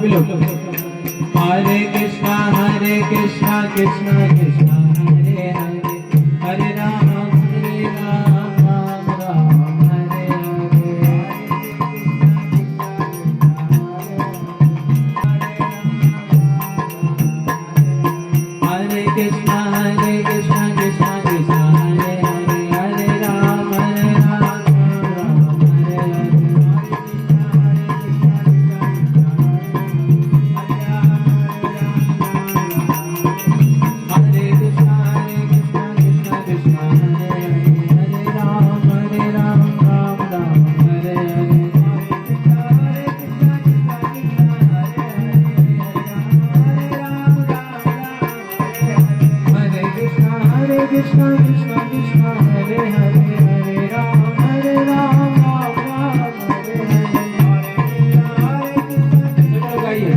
सभी लोग। हरे कृष्णा कृष्णा कृष्णा हरे हरे, हरे राम राम राम हरे हरे। हरे कृष्णा कृष्णा कृष्णा हरे हरे, हरे राम राम हरे हरे। हरे कृष्णा कृष्णा कृष्णा हरे हरे, हरे राम राम राम हरे हरे। हरे कृष्णा कृष्णा कृष्णा हरे हरे, हरे राम राम राम हरे हरे। गाइए।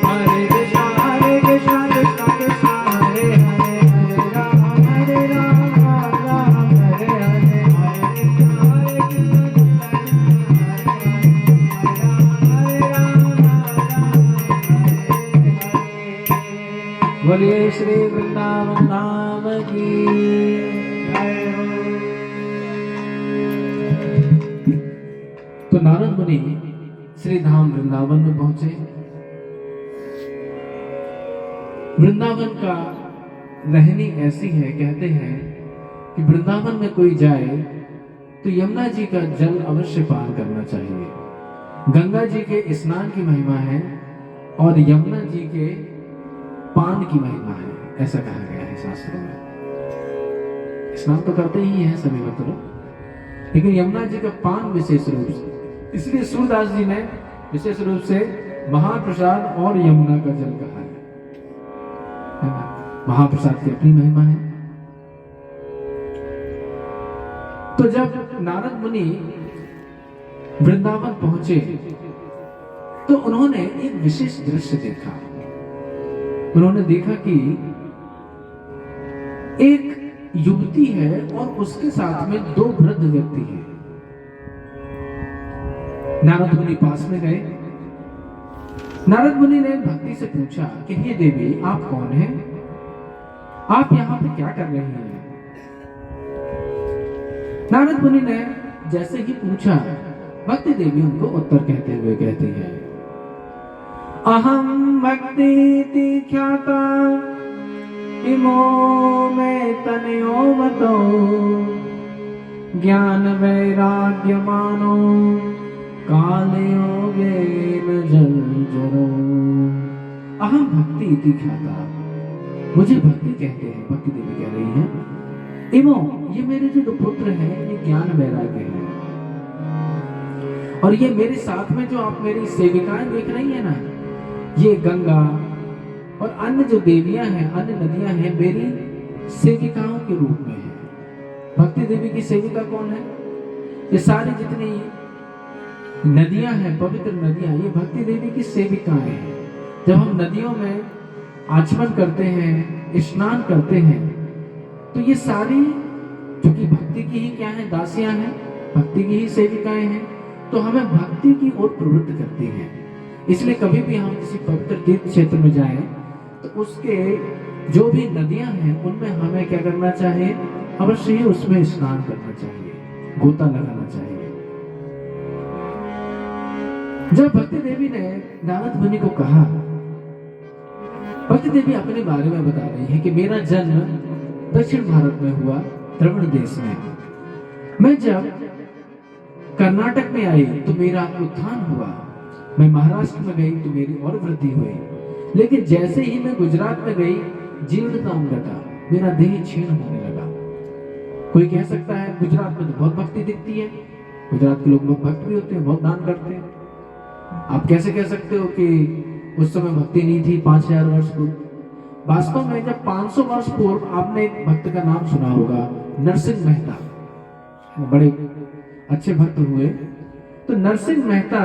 हरे कृष्णा कृष्णा कृष्णा हरे हरे, हरे राम राम हरे हरे। बोलिए श्री वृंदावन धाम की जय हो। तो नारद मुनि श्री धाम वृंदावन में पहुंचे। वृंदावन का रहनी ऐसी है, कहते हैं कि वृंदावन में कोई जाए तो यमुना जी का जल अवश्य पान करना चाहिए। गंगा जी के स्नान की महिमा है और यमुना जी के पान की महिमा है, ऐसा कहा गया है शास्त्रों में। स्नान तो करते ही हैं सभी भक्त लोग, लेकिन यमुना जी का पान विशेष रूप से, इसलिए सूरदास जी ने विशेष रूप से महाप्रसाद और यमुना का जल कहा है ना? महाप्रसाद की अपनी महिमा है। तो जब नारद मुनि वृंदावन पहुंचे तो उन्होंने एक विशेष दृश्य देखा। उन्होंने देखा कि एक युवती है और उसके साथ में दो वृद्ध व्यक्ति हैं। नारद मुनि पास में गए। नारद मुनि ने भक्ति से पूछा कि हे देवी, आप कौन हैं? आप यहाँ पे क्या कर रहे हैं? नारद मुनि ने जैसे ही पूछा, भक्ति देवी उनको उत्तर कहते हुए कहती है, अहम भक्ति ख्याता इमो में तनयो मतो, ज्ञान वैराग्य मानो काले योगेन जर्जरो। अहम भक्ति इति ख्याता, मुझे भक्ति कहते हैं। भक्ति देवी कह रही है, इमो, ये मेरे जो पुत्र हैं ये ज्ञान वैराग्य है, और ये मेरे साथ में जो आप मेरी सेविकाएं देख रही है ना, ये गंगा और अन्य जो देवियां हैं, अन्य नदियां हैं, मेरी सेविकाओं के रूप में है। भक्ति देवी की सेविका कौन है? ये सारी जितनी नदियां हैं, पवित्र नदियां, ये भक्ति देवी की सेविकाएं हैं। जब हम नदियों में आचमन करते हैं, स्नान करते हैं, तो ये सारी जो कि भक्ति की ही क्या है, दासियां हैं, भक्ति की ही सेविकाएं हैं, तो हमें भक्ति की ओर प्रवृत्त करती हैं। इसलिए कभी भी हम किसी पवित्र तीर्थ क्षेत्र में जाएं तो उसके जो भी नदियां हैं उनमें हमें क्या करना चाहिए? अवश्य ही उसमें स्नान करना चाहिए, गोता लगाना चाहिए। जब भक्ति देवी ने नारद मुनि को कहा, भक्ति देवी अपने बारे में बता रही है कि मेरा जन्म दक्षिण भारत में हुआ, द्रविड़ देश में। मैं जब कर्नाटक में आई तो मेरा उत्थान हुआ, मैं महाराष्ट्र में गई तो मेरी और वृद्धि हुई, लेकिन जैसे ही मैं गुजरात में गई जीर्णताम घटा, मेरा देह क्षीण होने लगा। कोई कह सकता है गुजरात में तो बहुत भक्ति दिखती है, गुजरात के लोग बहुत भक्त भी होते हैं, बहुत दान करते हैं। आप कैसे कह सकते हो कि उस समय भक्ति नहीं थी 5000 वर्ष पूर्व? वास्तव में जब 500 वर्ष पूर्व आपने एक भक्त का नाम सुना होगा, नरसिंह मेहता, बड़े अच्छे भक्त हुए। तो नरसिंह मेहता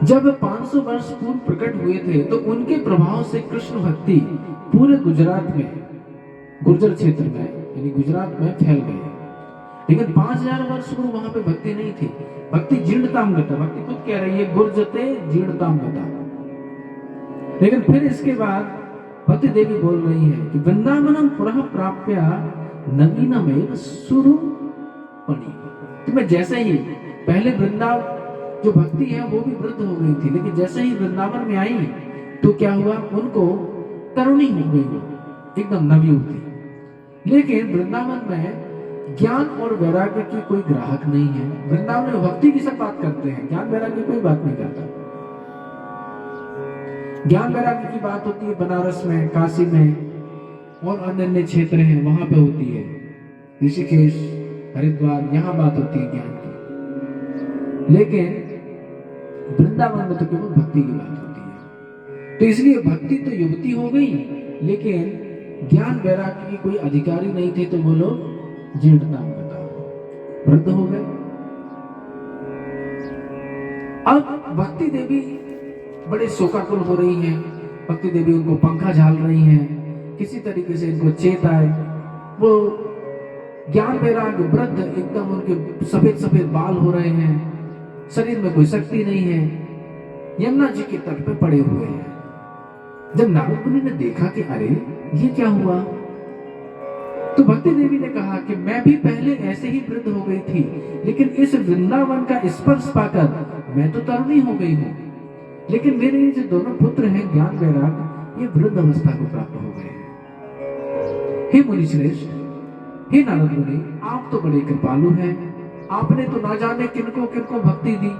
जब 500 वर्ष पूर्व प्रकट हुए थे तो उनके प्रभाव से कृष्ण भक्ति पूरे गुजरात में, गुर्जर क्षेत्र में यानी गुजरात में फैल गई। लेकिन 5000 वर्ष पूर्व वहां पे भक्ति नहीं थी। भक्ति जीर्णताम गता, भक्ति खुद कह रही है गुर्जते जीर्णताम गता। लेकिन फिर इसके बाद भक्ति देवी बोल रही है कि वृंदावनम पुनः प्राप्य नवीनमेव सुरूपणी। तो मैं जैसे ही पहले वृंदावन जो भक्ति है वो भी वृद्ध हो गई थी, लेकिन जैसे ही वृंदावन में आई तो क्या हुआ, उनको तरुणी हो गई, वो एकदम नवयुवक थी। लेकिन वृंदावन में ज्ञान और वैराग्य की कोई ग्राहक नहीं है। वृंदावन में भक्ति की सब बात करते हैं, ज्ञान वैराग्य की कोई बात नहीं करता। ज्ञान वैराग्य की बात होती है बनारस में, काशी में और अन्य अन्य क्षेत्र हैं वहां पे होती है, ऋषिकेश, हरिद्वार, यहाँ बात होती है ज्ञान की। लेकिन वृंदावन में तो केवल भक्ति की बात होती है। तो इसलिए भक्ति तो युवती हो गई, लेकिन ज्ञान वैराग्य की कोई अधिकारी नहीं थे, तो वो लोग जीर्णताम गता, वृद्ध हो गए। अब भक्ति देवी बड़े शोकाकुल हो रही हैं। भक्ति देवी उनको पंखा झाल रही हैं, किसी तरीके से इनको चेत आए। वो ज्ञान वैराग्य वृद्ध, एकदम उनके सफेद सफेद बाल हो रहे हैं, शरीर में कोई शक्ति नहीं है, यमुना जी के तट पे पड़े हुए हैं। जब नारद मुनि ने देखा कि अरे ये क्या हुआ, तो भक्ति देवी ने कहा कि मैं भी पहले ऐसे ही वृद्ध हो गई थी, लेकिन इस वृंदावन का स्पर्श पाकर मैं तो तरुणी हो गई हूँ। लेकिन मेरे ये जो दोनों पुत्र हैं ज्ञान वैराग्य, ये वृद्ध अवस्था को प्राप्त हो गए हैं। हे मुनि श्रेष्ठ, हे नारद मुनि, आप तो बड़े कृपालु हैं, आपने तो ना जाने किनको किनको भक्ति दी।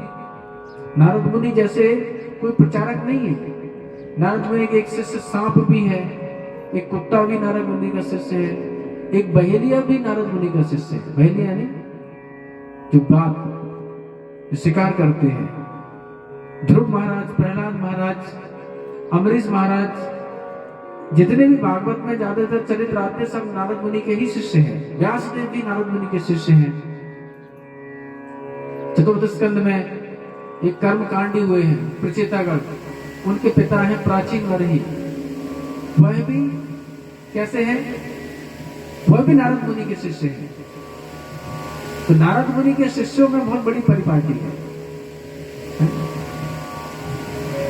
नारद मुनि जैसे कोई प्रचारक नहीं है। नारद मुनि के एक शिष्य सांप भी है, एक कुत्ता भी नारद मुनि का शिष्य है, एक बहेलिया भी नारद मुनि का शिष्य है। बहेलिया ने जो बात, जो शिकार करते हैं, ध्रुव महाराज, प्रहलाद महाराज, अमरीश महाराज, जितने भी भागवत में ज्यादातर चरित्र आते सब नारद मुनि के ही शिष्य हैं। व्यासदेव भी नारद मुनि के शिष्य हैं। चतुर्थ स्कंद में एक कर्म कांडी हुए हैं प्रचेतागढ़, उनके पिता हैं प्राचीन वरही, वह भी कैसे हैं, वह भी नारद मुनि के शिष्य हैं। तो नारद मुनि के शिष्यों में बहुत बड़ी परिपाटी है।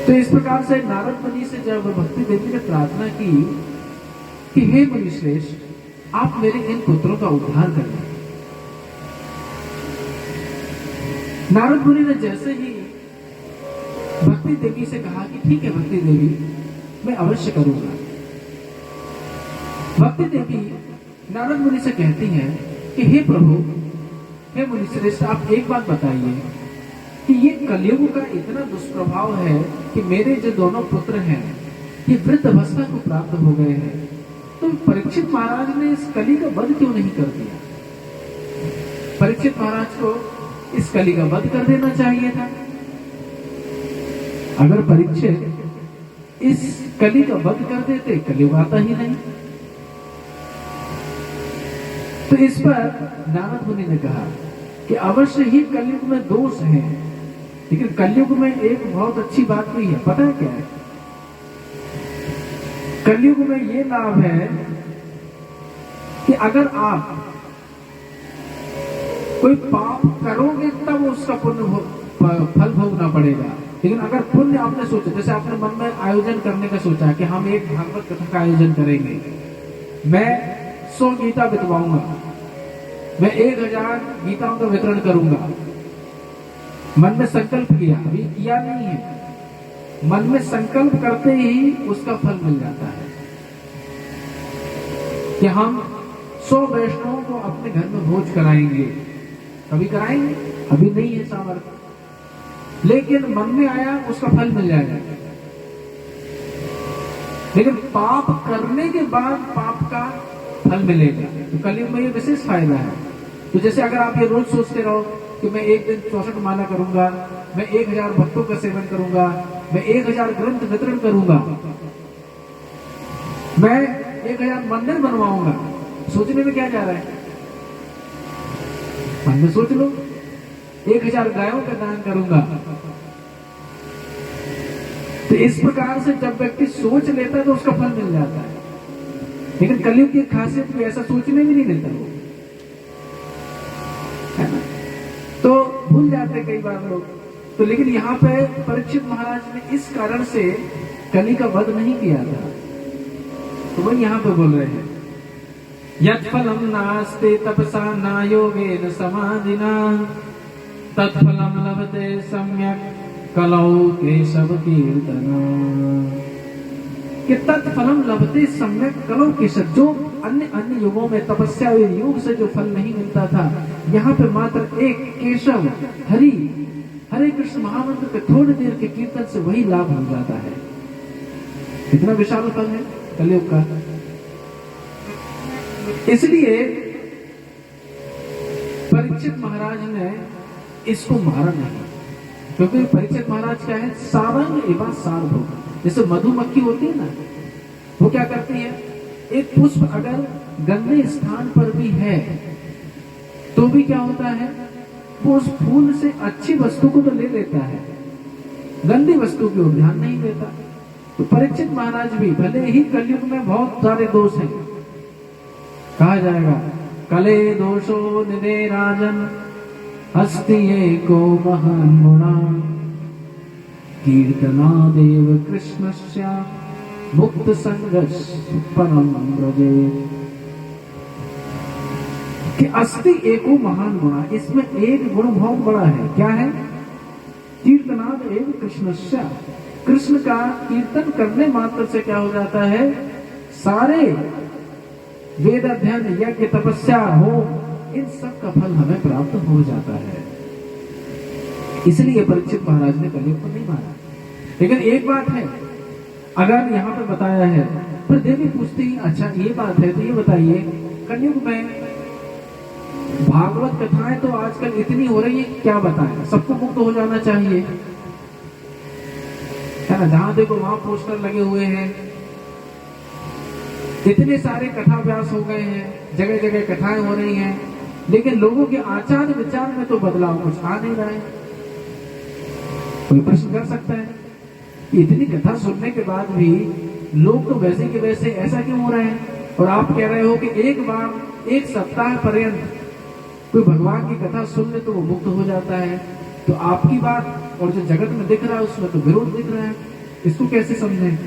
तो इस प्रकार से नारद मुनि से जब भक्ति देवी ने प्रार्थना की कि हे मुनि श्रेष्ठ, आप मेरे इन पुत्रों का उद्धार कर लें। नारद मुनि ने जैसे ही भक्ति देवी से कहा कि ठीक है भक्ति देवी, मैं अवश्य करूंगा। भक्ति देवी नारद मुनि से कहती हैं कि हे प्रभु, हे मुनि श्रेष्ठ, आप एक बात बताइए कि ये कलयुग का इतना दुष्प्रभाव है कि मेरे जो दोनों पुत्र हैं ये वृद्ध अवस्था को प्राप्त हो गए हैं, तो परीक्षित महाराज ने इस कली का वध क्यों नहीं कर दिया? परीक्षित महाराज को इस कली का वध कर देना चाहिए था। अगर परीक्षित इस कली का वध कर देते, कलयुग आता ही नहीं। तो इस पर नारद मुनि ने कहा कि अवश्य ही कलयुग में दोष है, लेकिन कलयुग में एक बहुत अच्छी बात भी है। पता है क्या है? कलयुग में ये लाभ है कि अगर आप कोई पाप करोगे तब उसका पुण्य फल भोगना पड़ेगा। लेकिन अगर पुण्य आपने सोचा, जैसे आपने मन में आयोजन करने का सोचा कि हम एक भागवत कथा का आयोजन करेंगे, मैं 100 गीता बितवाऊंगा, मैं 1000 गीताओं का वितरण करूंगा, मन में संकल्प किया, अभी किया नहीं है, मन में संकल्प करते ही उसका फल मिल जाता है कि हम 100 वैष्णवों को अपने घर में भोज कराएंगे। कभी कराएंगे, अभी नहीं है सामर्थ्य, लेकिन मन में आया उसका फल मिल जाएगा। लेकिन पाप करने के बाद पाप का फल मिलेगा। तो कलयुग में ये विशेष फायदा है। तो जैसे अगर आप ये रोज सोचते रहो कि मैं एक दिन 64 माला करूंगा, मैं 1000 भक्तों का सेवन करूंगा, मैं 1000 ग्रंथ वितरण करूंगा, मैं 1000 मंदिर बनवाऊंगा, सोचने में क्या जा रहा है? मन में सोच लो, 1000 गायों का दान करूंगा। तो इस प्रकार से जब व्यक्ति सोच लेता है तो उसका फल मिल जाता है। लेकिन कलयुग की खासियत भी ऐसा सोचने भी नहीं देता वो। है ना। तो भूल जाते कई बार लोग। तो लेकिन यहाँ पे परीक्षित महाराज ने इस कारण से कली का वध नहीं किया था। तो वही यहाँ पे बोल रहे हैं, यत्फलम नास्ते तपसा न योगेन समाधिना तत्फलम लभते सम्यक कलौ केशव कीर्तना। कि तत्फलम लभते सम्यक कलौ केशव, जो अन्य युगों में तपस्या योग से जो फल नहीं मिलता था, यहाँ पे मात्र एक केशव हरे कृष्ण महामंत्र के थोड़ी देर के कीर्तन से वही लाभ हो जाता है। कितना विशाल फल है कलयुग का। इसलिए परीक्षित महाराज ने इसको मारा नहीं, क्योंकि परीक्षित महाराज क्या है, सारंग एवं सारभूत। जैसे मधुमक्खी होती है ना, वो क्या करती है, एक पुष्प अगर गंदे स्थान पर भी है तो भी क्या होता है, वो उस फूल से अच्छी वस्तु को तो ले लेता है, गंदी वस्तु की ओर ध्यान नहीं देता। तो परीक्षित महाराज भी भले ही कलयुग में बहुत सारे दोष हैं, कहा जाएगा कले दोषो निदे राजन अस्ति एको महान गुणा कीर्तना देव कृष्णस्य मुक्त संगस्य परम ब्रजे। कि अस्ति एको महान गुणा, इसमें एक गुण बहुत बड़ा है। क्या है, कीर्तनाद एवं कृष्णस्य, कृष्ण का कीर्तन करने मात्र से क्या हो जाता है, सारे वेद अध्ययन यज्ञ तपस्या हो इन सब का फल हमें प्राप्त हो जाता है। इसलिए परीक्षित महाराज ने कलयुग को नहीं मारा। लेकिन एक बात है, अगर यहाँ पे बताया है, पर देवी पूछती अच्छा ये बात है तो ये बताइए, कलयुग में भागवत कथाएं तो आजकल इतनी हो रही है, क्या बताएं, सबको मुक्त हो जाना चाहिए, है ना। जहां देखो वहां पोस्टर लगे हुए हैं, इतने सारे कथा व्यास हो गए हैं, जगह जगह कथाएं हो रही हैं, लेकिन लोगों के आचार विचार में तो बदलाव कुछ आ नहीं रहा है। कोई प्रश्न कर सकता है कि इतनी कथा सुनने के बाद भी लोग तो वैसे के वैसे ऐसा क्यों हो रहे हैं, और आप कह रहे हो कि एक बार एक सप्ताह पर्यंत कोई भगवान की कथा सुन ले तो वो मुक्त हो जाता है। तो आपकी बात और जो जगत में दिख रहा है उसमें तो विरोध दिख रहा है, इसको कैसे समझें।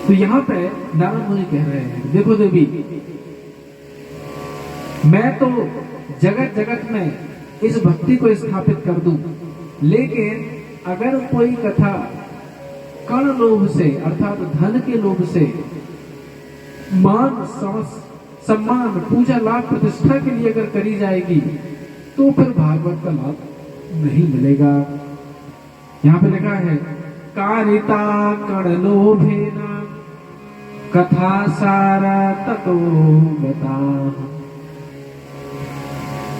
तो यहाँ पे नारद मुनि कह रहे हैं, देखो देवी, मैं तो जगत जगत में इस भक्ति को स्थापित कर दूं, लेकिन अगर कोई कथा कण लोभ से अर्थात धन के लोभ से मान सम्मान पूजा लाभ प्रतिष्ठा के लिए अगर करी जाएगी तो फिर भागवत का लाभ नहीं मिलेगा। यहाँ पे लिखा है कारिता कण लोभेना कथा सारा ततो गता।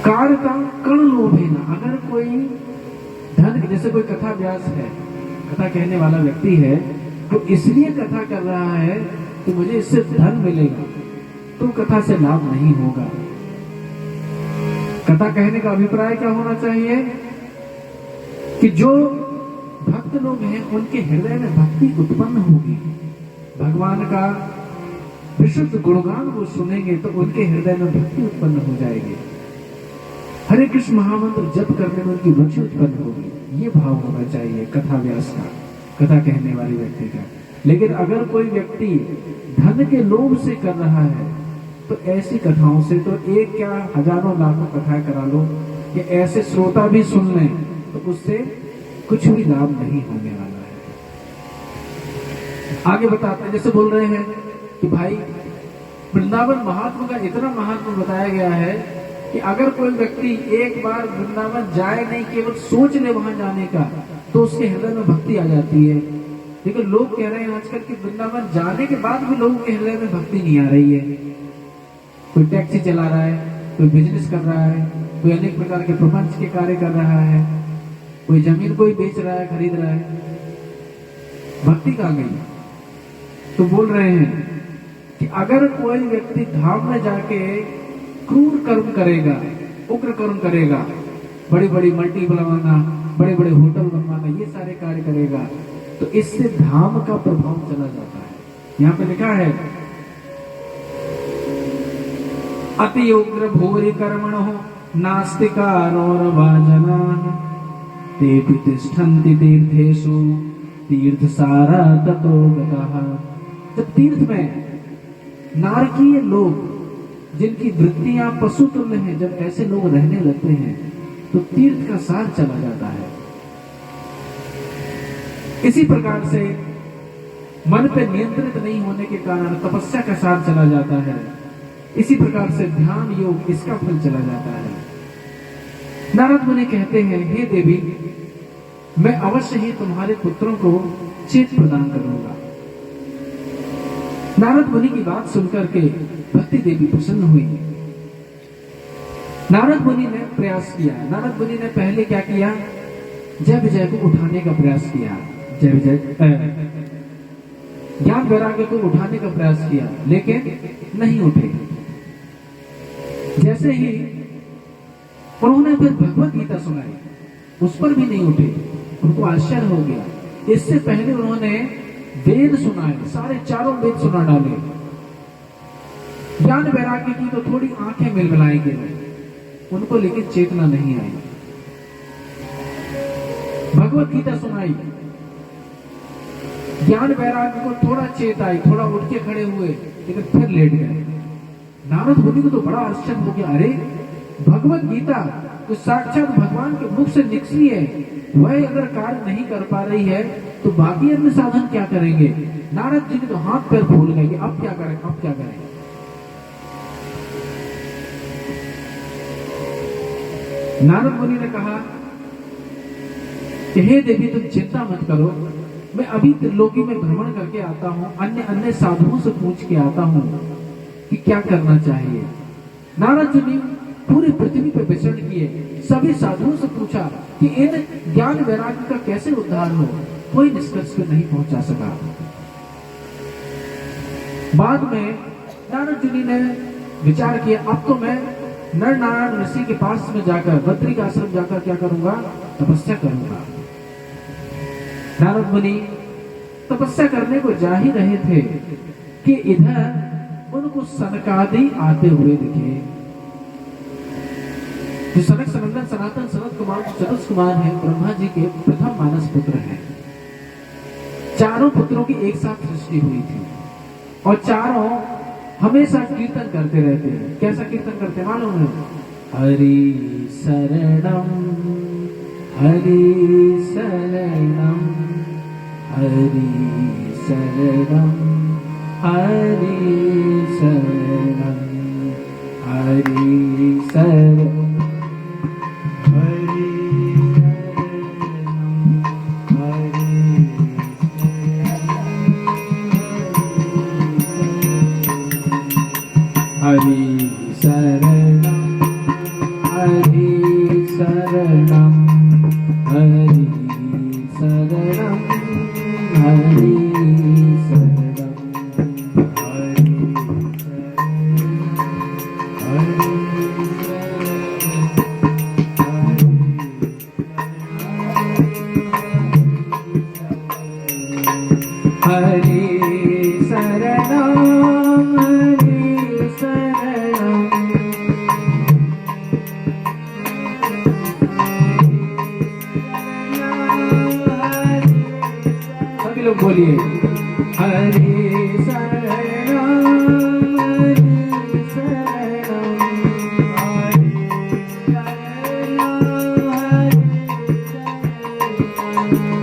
कारिता कण लोभेना, अगर कोई धन, जैसे कोई कथा व्यास है, कथा कहने वाला व्यक्ति है, तो इसलिए कथा कर रहा है कि मुझे इससे धन मिलेगा, तो कथा से लाभ नहीं होगा। कथा कहने का अभिप्राय क्या होना चाहिए कि जो भक्त लोग हैं उनके हृदय में भक्ति उत्पन्न होगी, भगवान का विशुद्ध गुणगान वो सुनेंगे तो उनके हृदय में भक्ति उत्पन्न हो जाएगी, हरे कृष्ण महामंत्र जप करने में उनकी रुचि उत्पन्न होगी। ये भाव होना चाहिए कथा व्यास का, कथा कहने वाले व्यक्ति का। लेकिन अगर कोई व्यक्ति धन के लोभ से कर रहा है तो ऐसी कथाओं से तो एक क्या हजारों लाखों कथाएं करा लो, कि ऐसे श्रोता भी सुन लें तो उससे कुछ भी लाभ नहीं होने वाला है। आगे बताते हैं, जैसे बोल रहे हैं कि भाई वृंदावन महात्मा का इतना महात्मा बताया गया है कि अगर कोई व्यक्ति एक बार वृंदावन जाए नहीं, केवल सोच ले वहां जाने का, तो उसके हृदय में भक्ति आ जाती है। लेकिन लोग कह रहे हैं आजकल कि वृंदावन जाने के बाद भी लोगों के हृदय में भक्ति नहीं आ रही है। कोई टैक्सी चला रहा है, कोई बिजनेस कर रहा है, कोई अनेक प्रकार के प्रपंच के कार्य कर रहा है, कोई जमीन कोई बेच रहा है, खरीद रहा है, भक्ति कहाँ गई। तो बोल रहे हैं कि अगर कोई व्यक्ति धाम में जाके क्रूर कर्म करेगा, उग्र कर्म करेगा, बड़ी बड़ी मल्टी बनवाना, बड़े बड़े होटल बनवाना, ये सारे कार्य करेगा, तो इससे धाम का प्रभाव चला जाता है। यहाँ पे लिखा है अति उग्र भूरि कर्मणो नास्तिकानोरभाजनाः तेऽपि तिष्ठन्ति तीर्थेषु तीर्थसारा ततो गताः। जब तीर्थ में नारकीय लोग जिनकी वृत्तियां पशु तुल्य हैं, जब ऐसे लोग रहने लगते हैं तो तीर्थ का सार चला जाता है। इसी प्रकार से मन पे नियंत्रित नहीं होने के कारण तपस्या का सार चला जाता है। इसी प्रकार से ध्यान योग इसका फल चला जाता है। नारद मुनि कहते हैं, हे देवी, मैं अवश्य ही तुम्हारे पुत्रों को चेत प्रदान करूंगा। नारद मुनि की बात सुनकर के भक्ति देवी प्रसन्न हुई। नारद मुनि ने प्रयास किया। नारद मुनि ने पहले क्या किया? जय विजय को उठाने का प्रयास किया। जय विजय ज्ञान वैराग्य को उठाने का प्रयास किया, लेकिन नहीं उठे। जैसे ही उन्होंने फिर भगवत गीता सुनाई, उस पर भी नहीं उठे। उनको आश्चर्य हो गया। इससे पहले उन्होंने वेद सुनाए, सारे चारों वेद सुना डाले। ज्ञान वैराग्य की तो थोड़ी आंखें मिलमिलाई गई उनको, लेकिन चेतना नहीं आई। भगवत गीता सुनाई, ज्ञान वैराग्य को थोड़ा चेत आई, थोड़ा उठ के खड़े हुए, लेकिन फिर लेट गए। नारद मुनि को तो बड़ा आश्चर्य हो गया। अरे, भगवत गीता तो साक्षात भगवान के मुख से निकली है, वह अगर कार्य नहीं कर पा रही है तो बाकी अन्य साधन क्या करेंगे? नारद जी ने तो हाथ पैर फूल गए कि अब क्या करें, अब क्या करें। नारद मुनि ने कहा कि हे देवी, तुम चिंता मत करो, मैं अभी त्रिलोकी में भ्रमण करके आता हूं, अन्य अन्य साधुओं से पूछ के आता हूं कि क्या करना चाहिए। नारद जी ने पूरी पृथ्वी पर विचरण किए, सभी साधुओं से पूछा कि इन ज्ञान वैराग्य का कैसे उद्धार हो। कोई निष्कर्ष पे नहीं पहुंचा सका। बाद में नारद जी ने विचार किया, अब तो मैं नर नारायण ऋषि के पास में जाकर, बद्री का आश्रम जाकर क्या करूंगा? तपस्या करूंगा। नारद मुनि तपस्या करने को जा ही रहे थे कि इधर उनको सनकादि आते हुए दिखे। जो सनक सनंदन सनातन सनत कुमार चतुष कुमार हैं, ब्रह्मा जी के प्रथम मानस पुत्र हैं। चारों पुत्रों की एक साथ सृष्टि हुई थी और चारों हमेशा कीर्तन करते रहते हैं। कैसा कीर्तन करते मालूम है? हरि शरणम हरि शरणम हरि शरणम हरि शरणम हरि शरणम हरि शरणम हरि शरणम हरि शरणम हरि शरणम हरि लोग बोलिए, हरि शरणम हरि शरणम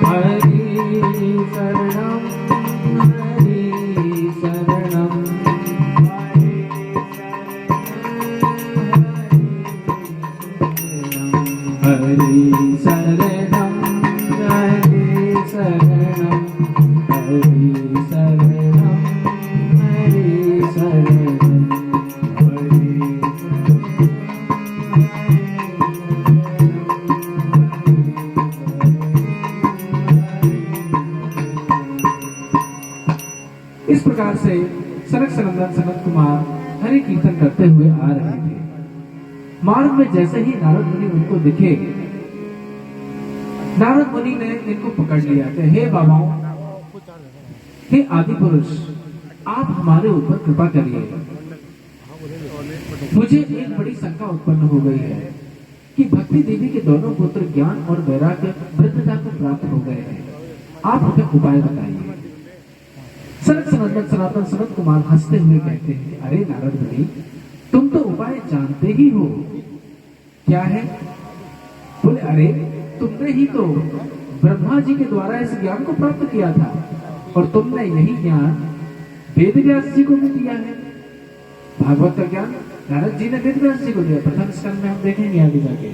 हरि शरणम हरि शरणम हरि शरणम हरि शरणम हरि शरणम हरि शरणम हरि शरणम इस प्रकार से सनक सनंदन सनत कुमार हरि कीर्तन करते हुए आ रहे थे। मार्ग में जैसे ही नारद मुनि उनको दिखे, नारद मुनि ने इनको पकड़ लिया कि हे बाबाओं, हे आदि पुरुष, आप हमारे ऊपर कृपा करिए। मुझे एक बड़ी शंका उत्पन्न हो गई है कि भक्ति देवी के दोनों पुत्र ज्ञान और वैराग्य वृद्धता को प्राप्त हो गए हैं। आप हमें उपाय बताइए। सनक सनंदन सनातन सनत कुमार हंसते हुए कहते हैं, अरे नारद मुनि, तुम तो उपाय जानते ही हो। क्या है? बोले, अरे तुमने ही तो ब्रह्मा जी के द्वारा इस ज्ञान को प्राप्त किया था और तुमने यही ज्ञान वेद व्यास जी को भी दिया है। भागवत का ज्ञान नारद जी ने वेद व्यास जी को दिया, प्रथम स्कंद में हम देखेंगे आगे जाके।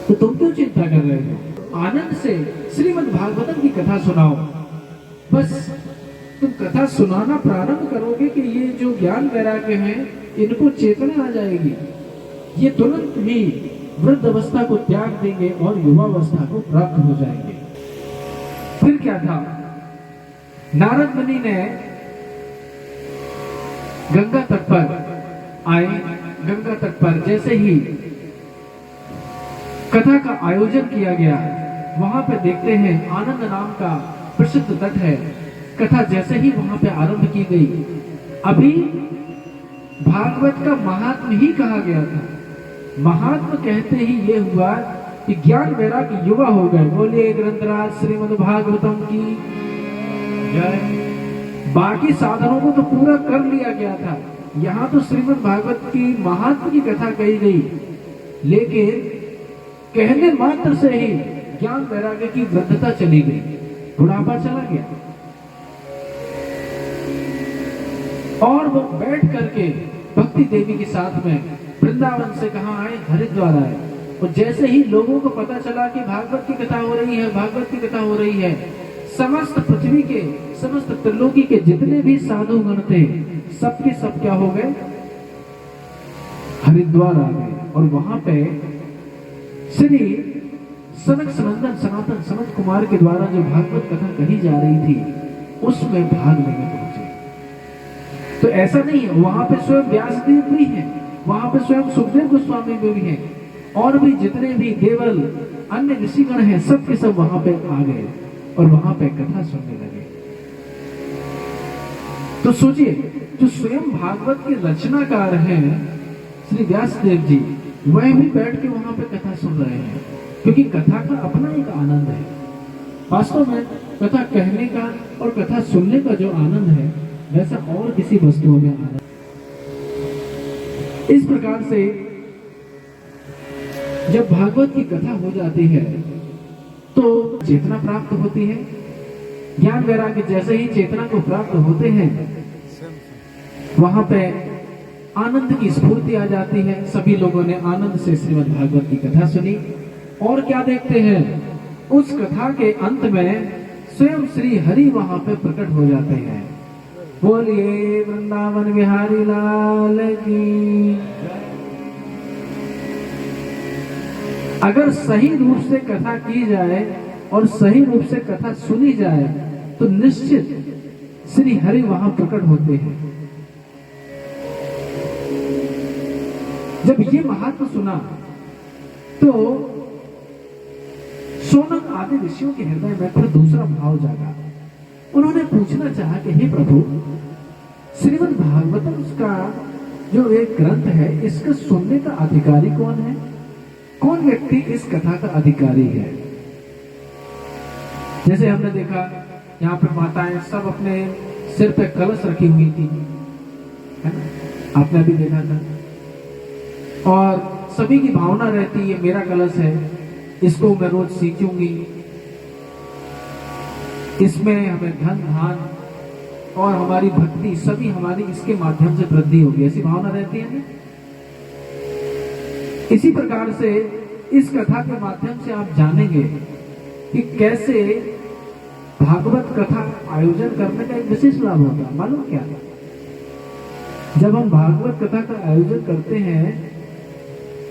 तो तुम क्यों चिंता कर रहे हो? आनंद से श्रीमद् भागवतम की कथा सुनाओ। बस तुम कथा सुनाना प्रारंभ करोगे कि ये जो ज्ञान वैराग्य है इनको चेतना आ जाएगी, ये तुरंत ही वृद्ध अवस्था को त्याग देंगे और युवावस्था को प्राप्त हो जाएंगे। फिर क्या था? नारद मुनि ने गंगा तट पर आए। गंगा तट पर जैसे ही कथा का आयोजन किया गया, वहां पे देखते हैं आनंद नाम का प्रसिद्ध तट है। कथा जैसे ही वहां पे आरंभ की गई, अभी भागवत का महात्म ही कहा गया था। महात्म कहते ही ये हुआ कि ज्ञान वैराग्य युवा हो गए। बोलिए ग्रंथराज श्रीमद् भागवतम की जय। बाकी साधनों को तो पूरा कर लिया गया था, यहाँ तो श्रीमद् भागवत की महात्म की कथा कही गई, लेकिन कहने मात्र से ही ज्ञान वैराग्य की वृद्धता चली गई, बुढ़ापा चला गया। और वो बैठ करके भक्ति देवी के साथ में वृंदावन से कहाँ आए? हरिद्वार आए। और जैसे ही लोगों को पता चला कि भागवत की कथा हो रही है, भागवत की कथा हो रही है, समस्त पृथ्वी के, समस्त त्रिलोकी के जितने भी साधु गण थे, सबके सब क्या हो गए? हरिद्वार आ गए। और वहां पे श्री सनक सनंदन सनातन सनत कुमार के द्वारा जो भागवत कथा कही जा रही थी, उसमें भाग लेने पहुंचे। तो ऐसा नहीं है, वहां पे स्वयं व्यासदेव भी हैं, वहां पे स्वयं सुखदेव गोस्वामी भी हैं, और भी जितने भी देवल अन्य ऋषिगण हैं, सब के सब वहां पे आ गए और वहां पे कथा सुनने लगे। तो सोचिए, जो स्वयं भागवत के रचनाकार हैं श्री व्यासदेव जी, वह भी बैठ के वहां पे कथा सुन रहे हैं, क्योंकि कथा का अपना एक आनंद है। वास्तव में कथा कहने का और कथा सुनने का जो आनंद है, वैसा और किसी वस्तुओं में आनंद। इस प्रकार से जब भागवत की कथा हो जाती है तो चेतना प्राप्त होती है। ज्ञान वैराग्य जैसे ही चेतना को प्राप्त होते हैं, वहां पे आनंद की स्फूर्ति आ जाती है। सभी लोगों ने आनंद से श्रीमद् भागवत की कथा सुनी। और क्या देखते हैं? उस कथा के अंत में स्वयं श्री हरि वहां पे प्रकट हो जाते हैं। बोलिए वृंदावन बिहारी लाल की। अगर सही रूप से कथा की जाए और सही रूप से कथा सुनी जाए तो निश्चित श्री हरि वहां प्रकट होते हैं। जब ये महात्मा सुना तो सोनक आदि ऋषियों के हृदय में फिर दूसरा भाव जागा। उन्होंने पूछना चाहा कि हे प्रभु, श्रीमद् भागवतम का जो एक ग्रंथ है, इसका सुनने का अधिकारी कौन है? कौन व्यक्ति इस कथा का अधिकारी है? जैसे हमने देखा यहाँ पर माताएं सब अपने सिर पे कलश रखी हुई थी, है ना? आपने भी देखा था। और सभी की भावना रहती है, मेरा कलश है, इसको मैं रोज सींचूंगी, इसमें हमें धन धान और हमारी भक्ति सभी हमारी इसके माध्यम से वृद्धि होगी, ऐसी भावना रहती है ना? इसी प्रकार से इस कथा के माध्यम से आप जानेंगे कि कैसे भागवत कथा आयोजन करने का एक विशेष लाभ होता है। मालूम क्या? जब हम भागवत कथा का आयोजन करते हैं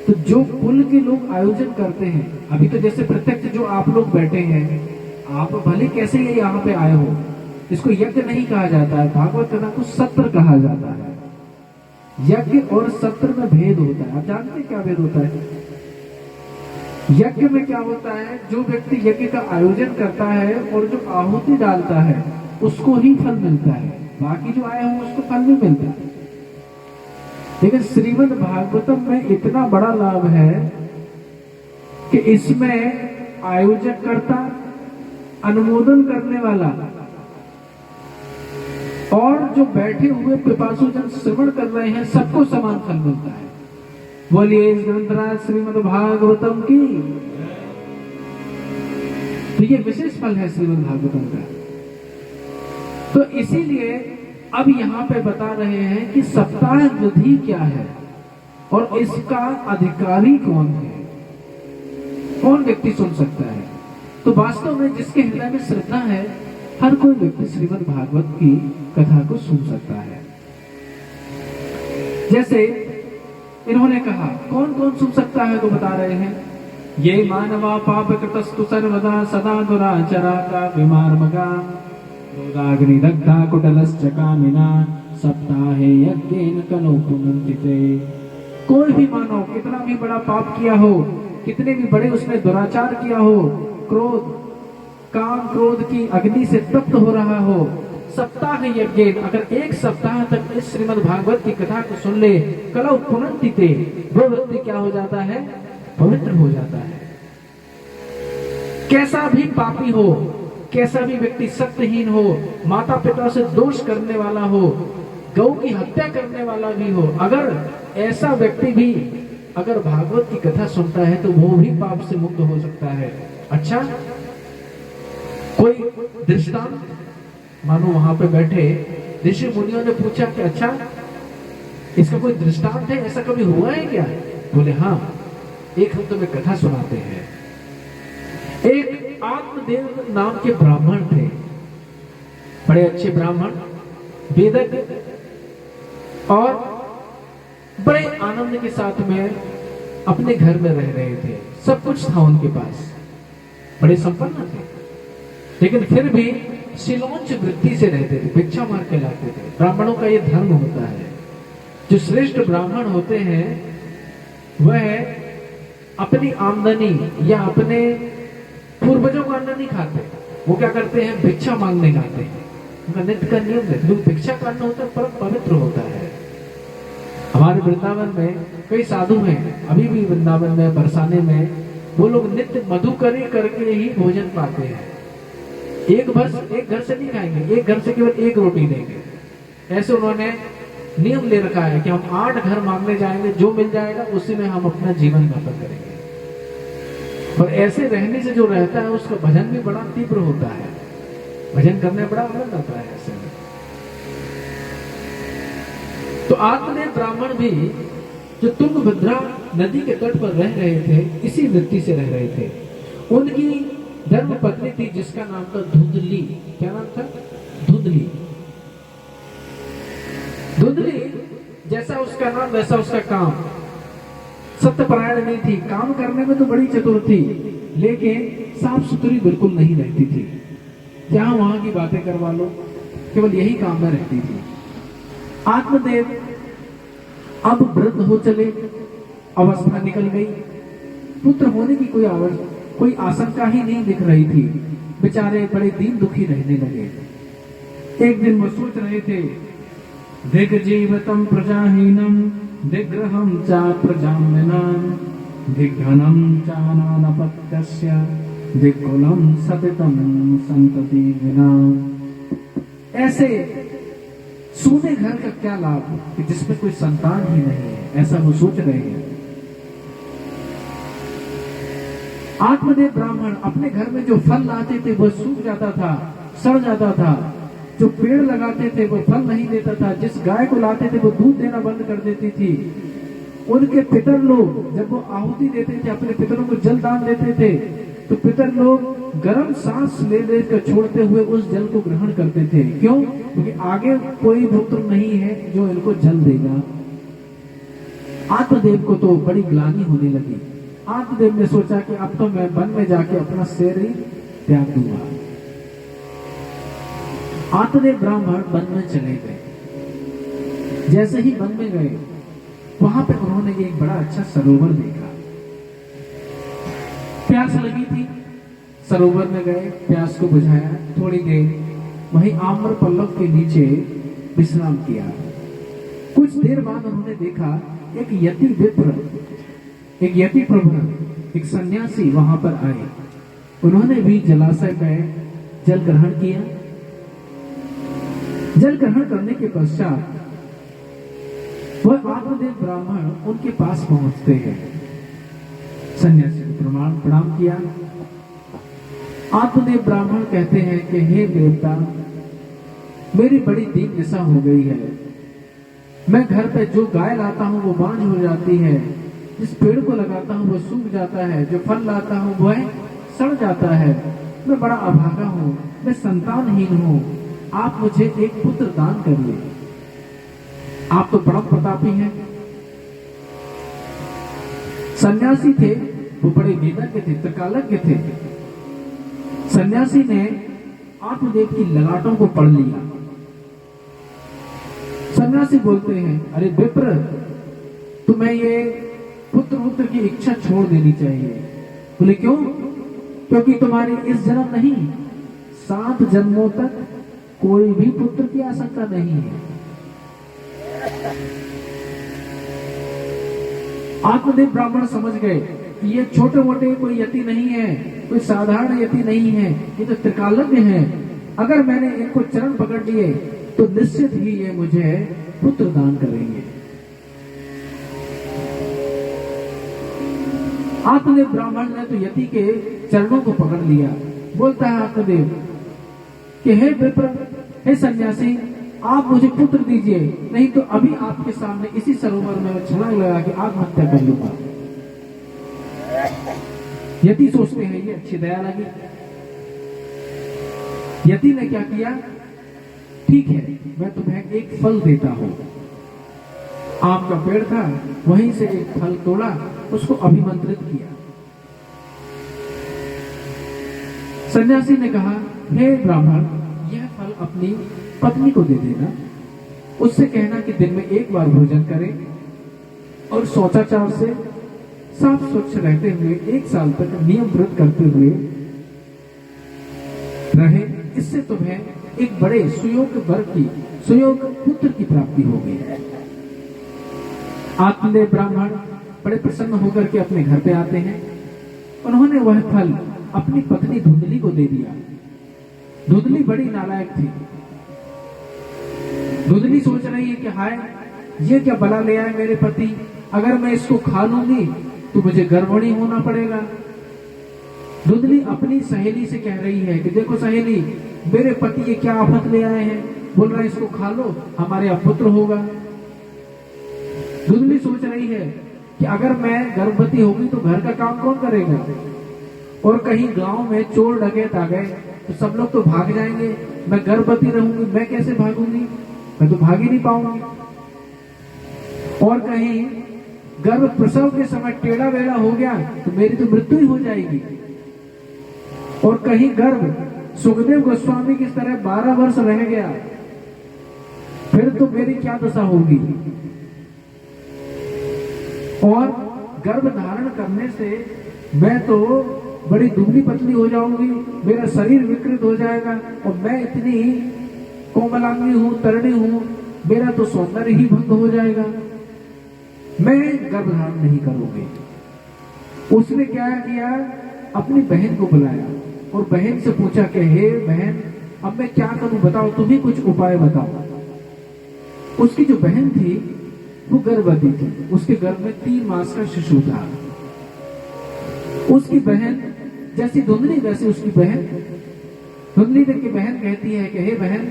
तो जो कुल के लोग आयोजन करते हैं, अभी तो जैसे प्रत्यक्ष जो आप लोग बैठे हैं, आप भले कैसे ये यहाँ पे आए हो, इसको यज्ञ नहीं कहा जाता है, भागवत कथा को सत्र कहा जाता है। यज्ञ और सत्र में भेद होता है। आप जानते हैं क्या भेद होता है? यज्ञ में क्या होता है, जो व्यक्ति यज्ञ का आयोजन करता है और जो आहुति डालता है उसको ही फल मिलता है, बाकी जो आए हों उसको फल नहीं मिलता। लेकिन श्रीमद् भागवतम में इतना बड़ा लाभ है कि इसमें आयोजक करता, अनुमोदन करने वाला और जो बैठे हुए पिपासु जन श्रवण कर रहे हैं सबको समान फल मिलता है। बोलिए इस ग्रंथराज श्रीमद् भागवतम की। तो ये विशेष फल है श्रीमद् भागवतम का। तो इसीलिए अब यहां पे बता रहे हैं कि सप्ताह विधि क्या है और इसका अधिकारी कौन है, कौन व्यक्ति सुन सकता है। तो वास्तव में जिसके हृदय में श्रद्धा है हर कोई व्यक्ति श्रीमद् भागवत की कथा को सुन सकता है। जैसे इन्होंने कहा कौन कौन सुन सकता है, तो बता रहे हैं ये मानवा पाप कृतस्तु सर्वदा सदा दुराचराता विमार्मगा रोदाग्निदग्धा कुटलश्च कामिना सप्ताहे यज्ञेन कलो पुनन्तिते। कोई भी मानव कितना भी बड़ा पाप किया हो, कितने भी बड़े उसने दुराचार किया हो, क्रोध काम क्रोध की अग्नि से तप्त हो रहा हो, सप्ताह यज्ञ अगर एक सप्ताह तक इस श्रीमद् भागवत की कथा को सुन ले, कलौ पुनन्तिते, वो व्यक्ति क्या हो जाता है, पवित्र हो जाता है। कैसा भी पापी हो, कैसा भी व्यक्ति सत्यहीन हो, माता पिता से दोष करने वाला हो, गौ की हत्या करने वाला भी हो, अगर ऐसा व्यक्ति भी अगर भागवत की कथा सुनता है तो वो भी पाप से मुक्त हो सकता है। अच्छा, कोई दृष्टांत, मानो वहां पे बैठे ऋषि मुनियों ने पूछा कि अच्छा इसका कोई दृष्टांत है, ऐसा कभी हुआ है क्या? बोले हाँ, एक हम तुम्हें कथा सुनाते हैं। एक आत्मदेव नाम के ब्राह्मण थे, बड़े अच्छे ब्राह्मण, वेदज्ञ और बड़े आनंद के साथ में अपने घर में रह रहे थे। सब कुछ था उनके पास, बड़े संपन्न थे, लेकिन फिर भी शिलोंच वृत्ति से रहते थे, भिक्षा मार के लाते थे। ब्राह्मणों का यह धर्म होता है। जो श्रेष्ठ ब्राह्मण होते हैं वह अपनी आमदनी या अपने पूर्वजों का अन्न नहीं खाते, वो क्या करते हैं, भिक्षा मांगने जाते हैं। उनका नित्य का नियम है, जो भिक्षा का अन्न होता है परम पवित्र होता है। हमारे वृंदावन में कई साधु हैं, अभी भी वृंदावन में बरसाने में वो लोग नित्य मधुकरी करके ही भोजन पाते हैं। एक घर से नहीं खाएंगे, एक घर से केवल एक रोटी देंगे। ऐसे उन्होंने नियम ले रखा है कि हम 8 घर मांगने जाएंगे, जो मिल जाएगा उसी में हम अपना जीवन यापन करेंगे। और ऐसे रहने से जो रहता है उसका भजन भी बड़ा तीव्र होता है, भजन करने बड़ा आनंद आता है ऐसे में। तो आत्मदेव ब्राह्मण भी जो तुंगभद्रा नदी के तट पर रह रहे थे, इसी वृत्ति से रह रहे थे। उनकी धर्म पत्नी थी जिसका नाम था धुंधली। क्या नाम था? धुंधली। धुंधली जैसा उसका नाम वैसा उसका काम। सत्यपरायण नहीं थी, काम करने में तो बड़ी चतुर थी, लेकिन साफ सुथरी बिल्कुल नहीं रहती थी। जहां वहां की बातें करवा लो, केवल यही काम में रहती थी। आत्मदेव अब वृद्ध हो चले, अवस्था निकल गई, पुत्र होने की कोई आशंका ही नहीं दिख रही थी। बेचारे बड़े दीन दुखी रहने लगे। एक दिन वो सोच रहे थे, दिग्जीवतम प्रजाहीनम दिग्रहम चा प्रजाम्यनाम दिग्घनम चानानपत्यस्य दिक्कुलम सतितम संतति विना। ऐसे सूने घर का क्या लाभ कि जिसमें कोई संतान ही नहीं है, ऐसा वो सोच रहे हैं। आत्मदेव ब्राह्मण अपने घर में जो फल लाते थे वो सूख जाता था, सड़ जाता था। जो पेड़ लगाते थे वो फल नहीं देता था, जिस गाय को लाते थे वो दूध देना बंद कर देती थी। उनके पितर लोग जब वो आहुति देते थे, अपने पितरों को जल दान देते थे, तो पितर लोग गर्म सांस ले लेकर छोड़ते हुए उस जल को ग्रहण करते थे। क्यों? क्योंकि आगे कोई पुत्र नहीं है जो इनको जल देगा। आत्मदेव को तो बड़ी ग्लानि होने लगी। आत्मदेव ने सोचा कि अब तो मैं वन में जाके अपना शरीर ही त्याग दूंगा। आत्मदेव ब्राह्मण वन में चले गए। जैसे ही वन में गए, वहां पे उन्होंने एक बड़ा अच्छा सरोवर देखा। प्यास लगी थी, सरोवर में गए, प्यास को बुझाया, थोड़ी देर वहीं आम्र पल्लव के नीचे विश्राम किया। कुछ देर बाद उन्होंने देखा एक यति विप्र, एक यति प्रभु, एक सन्यासी वहां पर आए। उन्होंने भी जलाशय में जल ग्रहण किया। जल ग्रहण करने के पश्चात वह आत्मदेव ब्राह्मण उनके पास पहुंचते हैं। सन्यासी को प्रणाम किया। आत्मदेव ब्राह्मण कहते हैं कि हे देवता, मेरी बड़ी दीन दशा हो गई है। मैं घर पे जो गाय लाता हूं वो बांझ हो जाती है, जिस पेड़ को लगाता हूं वो सूख जाता है, जो फल लाता हूं वह सड़ जाता है। मैं बड़ा अभागा हूं, मैं संतानहीन हूं। आप मुझे एक पुत्र दान करिए। आप तो बड़ा प्रतापी हैं। सन्यासी थे, वो बड़े वेदज्ञ थे, त्रिकालज्ञ थे। सन्यासी ने आत्मदेव की ललाटों को पढ़ लिया। सन्यासी बोलते हैं, अरे विप्र, तुम्हें ये पुत्र की इच्छा छोड़ देनी चाहिए। बोले क्यों? क्योंकि तुम्हारी इस जन्म नहीं, 7 जन्मों तक कोई भी पुत्र की आशंका नहीं है। आत्मदेव ब्राह्मण समझ गए कि ये छोटे मोटे कोई यति नहीं है, कोई साधारण यति नहीं है, ये तो त्रिकालज्ञ है। अगर मैंने इनको चरण पकड़ लिए तो निश्चित ही ये मुझे पुत्र दान करेंगे। आत्मदेव ब्राह्मण ने तो यति के चरणों को पकड़ लिया। बोलता है आत्मदेव कि हे विप्र, हे सन्यासी, आप मुझे पुत्र दीजिए, नहीं तो अभी आपके सामने इसी सरोवर में छलांग लगा के आत्महत्या कर लूंगा। यति सोचते हैं ये अच्छी दया लगी। यति ने क्या किया? ठीक है, मैं तुम्हें एक फल देता हूं। आम का पेड़ था, वहीं से एक फल तोड़ा, उसको अभिमंत्रित किया। सन्यासी ने कहा, हे ब्राह्मण, यह फल अपनी पत्नी को दे देना। उससे कहना कि दिन में एक बार भोजन करे और शौचाचार से साफ स्वच्छ रहते हुए 1 साल तक नियम व्रत करते हुए रहे। इससे तुम्हें एक बड़े सुयोग पुत्र की प्राप्ति होगी। आत्मदेव ब्राह्मण बड़े प्रसन्न होकर के अपने घर पे आते हैं। उन्होंने वह फल अपनी पत्नी धुंधली को दे दिया। धुंधली बड़ी नालायक थी। धुंधली सोच रही है कि हाय, ये क्या बला ले आए मेरे पति, अगर मैं इसको खा लूंगी तो मुझे गर्भवती होना पड़ेगा। धुंधली अपनी सहेली से कह रही है कि देखो सहेली, मेरे पति ये क्या आफत ले आए हैं, बोल रहा है इसको खा लो, हमारे अपुत्र होगा। धुंधली सोच रही है कि अगर मैं गर्भवती होगी तो घर का काम कौन करेगा, और कहीं गांव में चोर डकैत आ गए तो सब लोग तो भाग जाएंगे, मैं गर्भवती रहूंगी, मैं कैसे भागूंगी, मैं तो भाग ही नहीं पाऊंगी। और कहीं गर्भ प्रसव के समय टेढ़ा बेड़ा हो गया तो मेरी तो मृत्यु ही हो जाएगी। और कहीं गर्भ सुखदेव गोस्वामी की तरह 12 वर्ष रह गया, फिर तो मेरी क्या दशा होगी। और गर्भ धारण करने से मैं तो बड़ी दुबली पतली हो जाऊंगी, मेरा शरीर विकृत हो जाएगा, और मैं इतनी कोमलांगी हूं, तरणी हूं, मेरा तो सौंदर्य ही भंग हो जाएगा, मैं गर्भ धारण नहीं करूंगी। उसने क्या किया, अपनी बहन को बुलाया और बहन से पूछा कि हे बहन, अब मैं क्या करूं, बताओ, तुम ही कुछ उपाय बताओ। उसकी जो बहन थी वो गर्भवती थी, उसके गर्भ में 3 मास का शिशु था। उसकी बहन जैसी धुंधली वैसी उसकी बहन। धुंधली की बहन कहती है कि हे बहन,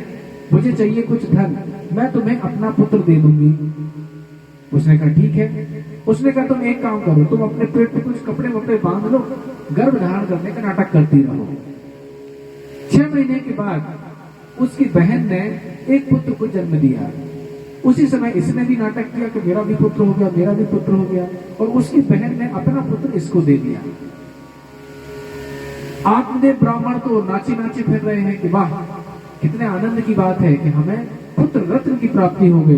मुझे चाहिए कुछ धन, मैं तुम्हें अपना पुत्र दे दूंगी। उसने कहा ठीक है। उसने कहा तुम एक काम करो, तुम अपने पेट पे कुछ कपड़े वपड़े बांध लो, गर्भ धारण करने का नाटक करती रहो। 6 महीने के बाद उसकी बहन ने एक पुत्र को जन्म दिया। उसी समय इसने भी नाटक किया कि मेरा भी पुत्र हो गया, मेरा भी पुत्र हो गया, और उसकी बहन ने अपना पुत्र इसको दे दिया। आत्मदेव ब्राह्मण तो नाची नाची फिर रहे हैं कि वाह, कितने आनंद की बात है कि हमें पुत्र रत्न की प्राप्ति हो गई।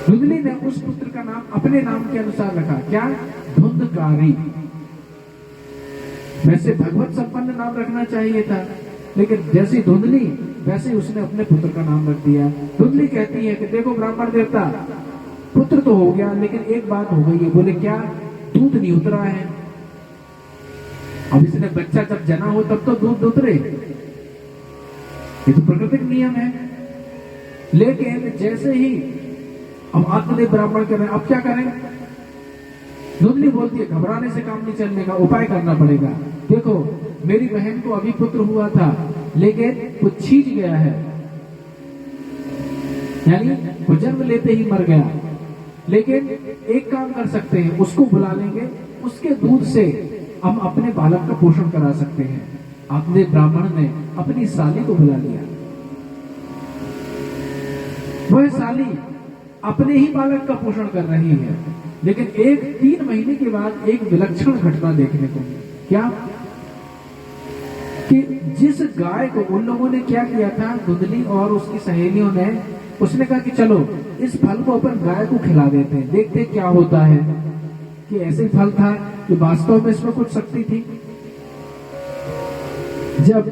धुंधली ने उस पुत्र का नाम अपने नाम के अनुसार रखा, क्या? धुंधकारी। वैसे भगवत संपन्न नाम रखना चाहिए था, लेकिन जैसी धुंधली वैसे ही उसने अपने पुत्र का नाम रख दिया। धुंधली कहती है कि देखो ब्राह्मण देवता, पुत्र तो हो गया, लेकिन एक बात हो गई है। बोले क्या? दूध नहीं उतरा है। अब इसने बच्चा जब जना हो तब तो दूध उतरे, ये तो प्राकृतिक नियम है। लेकिन जैसे ही अब आत्मदेव ब्राह्मण कह रहे हैं, अब क्या करें? धुंधली बोलती है घबराने से काम नहीं चलने का, उपाय करना पड़ेगा। देखो मेरी बहन को अभी पुत्र हुआ था, लेकिन वो छींच गया है, यानी वो जन्म लेते ही मर गया। लेकिन एक काम कर सकते हैं, उसको बुला लेंगे, उसके दूध से हम अपने बालक का पोषण करा सकते हैं। आत्मदेव ब्राह्मण ने अपनी साली को बुला लिया। वह साली अपने ही बालक का पोषण कर रही है, लेकिन 3 महीने के बाद एक विलक्षण घटना देखने को मिली। क्या? कि जिस गाय को उन लोगों ने क्या किया था, धुंधली और उसकी सहेलियों ने, उसने कहा कि चलो इस फल को अपन गाय को खिला देते हैं, देखते क्या होता है। कि ऐसे फल था कि वास्तव में इसमें कुछ शक्ति थी। जब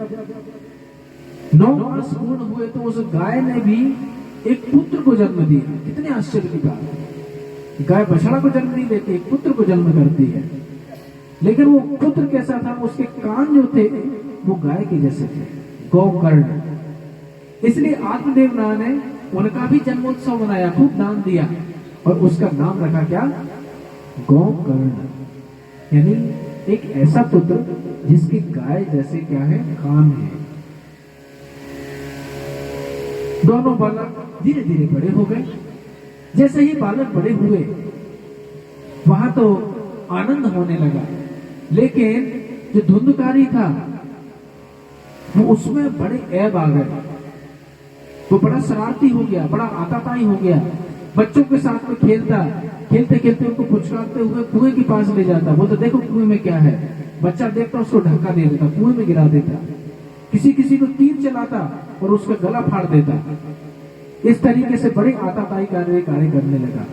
9 मास पूर्ण हुए तो उस गाय ने भी एक पुत्र को जन्म दिया। कितने आश्चर्य की बात है, गाय बछड़ा को जन्म नहीं देती, एक पुत्र को जन्म करती है। लेकिन वो पुत्र कैसा था? उसके कान जो थे वो गाय के जैसे थे, गौकर्ण। इसलिए आत्मदेव ने उनका भी जन्मोत्सव मनाया, खूब दान दिया, और उसका नाम रखा क्या? गौकर्ण। यानी एक ऐसा पुत्र जिसकी गाय जैसे क्या है? कान है। दोनों बालक धीरे धीरे बड़े हो गए। जैसे ही बालक बड़े हुए, वहां तो आनंद होने लगा, लेकिन जो धुंधकारी था वो उसमें बड़े ऐब आ गए। वो बड़ा शरारती हो गया, बड़ा आताताई हो गया। बच्चों के साथ में खेलता, खेलते खेलते उनको पुचकारते हुए कुएं के पास ले जाता। वो तो देखो कुएं में क्या है। बच्चा देखता उसको धक्का दे देता, कुएं में गिरा देता। किसी किसी को तीर चलाता और उसका गला फाड़ देता। इस तरीके से बड़े आताताई कार्य करने लगा।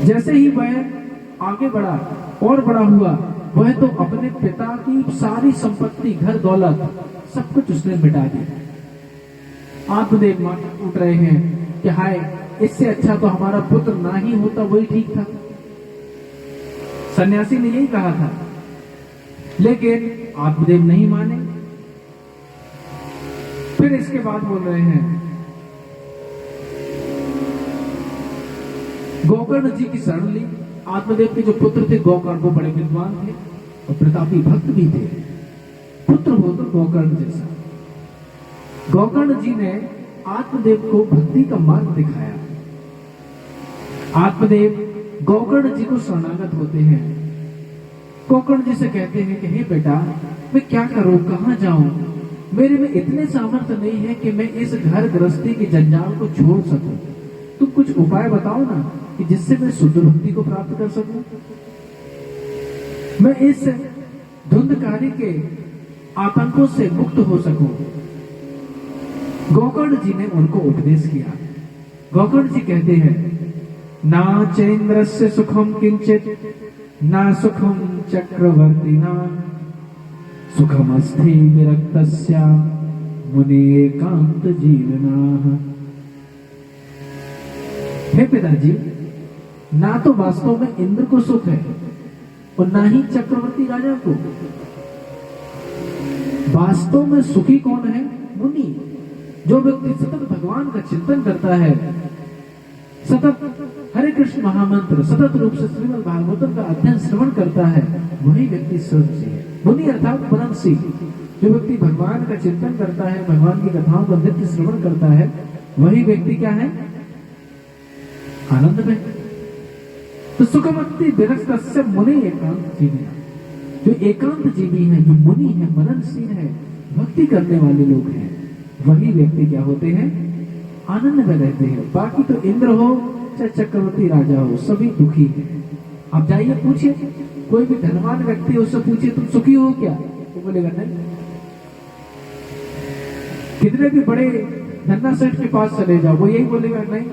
जैसे ही वह आगे बढ़ा और बड़ा हुआ, वह तो अपने पिता की सारी संपत्ति, घर दौलत, सब कुछ उसने मिटा दिया। आत्मदेव माता उठ रहे हैं कि हाय, इससे अच्छा तो हमारा पुत्र ना ही होता, वही ठीक था। सन्यासी ने यही कहा था, लेकिन आत्मदेव नहीं माने। फिर इसके बाद बोल रहे हैं, गौकर्ण जी की शरण ली। आत्मदेव के जो पुत्र थे गौकर्ण, वो बड़े विद्वान थे और प्रतापी भक्त भी थे। पुत्र हो तो गौकर्ण जैसा। गौकर्ण जी ने आत्मदेव को भक्ति का मार्ग दिखाया। आत्मदेव गौकर्ण जी को शरणागत होते हैं। गौकर्ण जी से कहते हैं कि हे बेटा, मैं क्या करूं, कहां जाऊं? मेरे में इतने सामर्थ्य नहीं है कि मैं इस घर गृहस्थी के जंजाल को छोड़ सकूं। तुम कुछ उपाय बताओ ना, कि जिससे मैं शुद्ध भक्ति को प्राप्त कर सकूं, मैं इस धुंधकारी के आतंकों से मुक्त हो सकूं। गौकर्ण जी ने उनको उपदेश किया। गौकर्ण जी कहते हैं, ना चैन्द्रस्य सुखम किंचित, ना सुखम चक्रवर्तिना, सुखमस्थि विरक्तस्य मुनि एकांत जीवना। हे पिताजी, ना तो वास्तव में इंद्र को सुख है और ना ही चक्रवर्ती राजा को। वास्तव में सुखी कौन है? मुनि। जो व्यक्ति सतत भगवान का चिंतन करता है, सतत हरे कृष्ण महामंत्र, सतत रूप से श्रीमद् भागवतम का अध्ययन श्रवण करता है, वही व्यक्ति सुखी है। मुनि अर्थात मननशील। जो व्यक्ति भगवान का चिंतन करता है, भगवान की कथाओं का नित्य श्रवण करता है, वही व्यक्ति क्या है? आनंद में। तो सुखमत्ति विरक्तस्य मुनि एकांत जीविना। जो एकांत जीवी है, जो मुनि है, मननशील है, भक्ति करने वाले लोग हैं, वही व्यक्ति क्या होते हैं? आनंद में रहते हैं। बाकी तो इंद्र हो चाहे चक्रवर्ती राजा हो, सभी दुखी हैं। आप जाइए पूछिए, कोई भी धनवान व्यक्ति है, उससे पूछिए तुम सुखी हो क्या? तो बोलेगा नहीं। कितने भी बड़े धन्ना सेठ के पास चले जाओ, वो यही बोलेगा नहीं।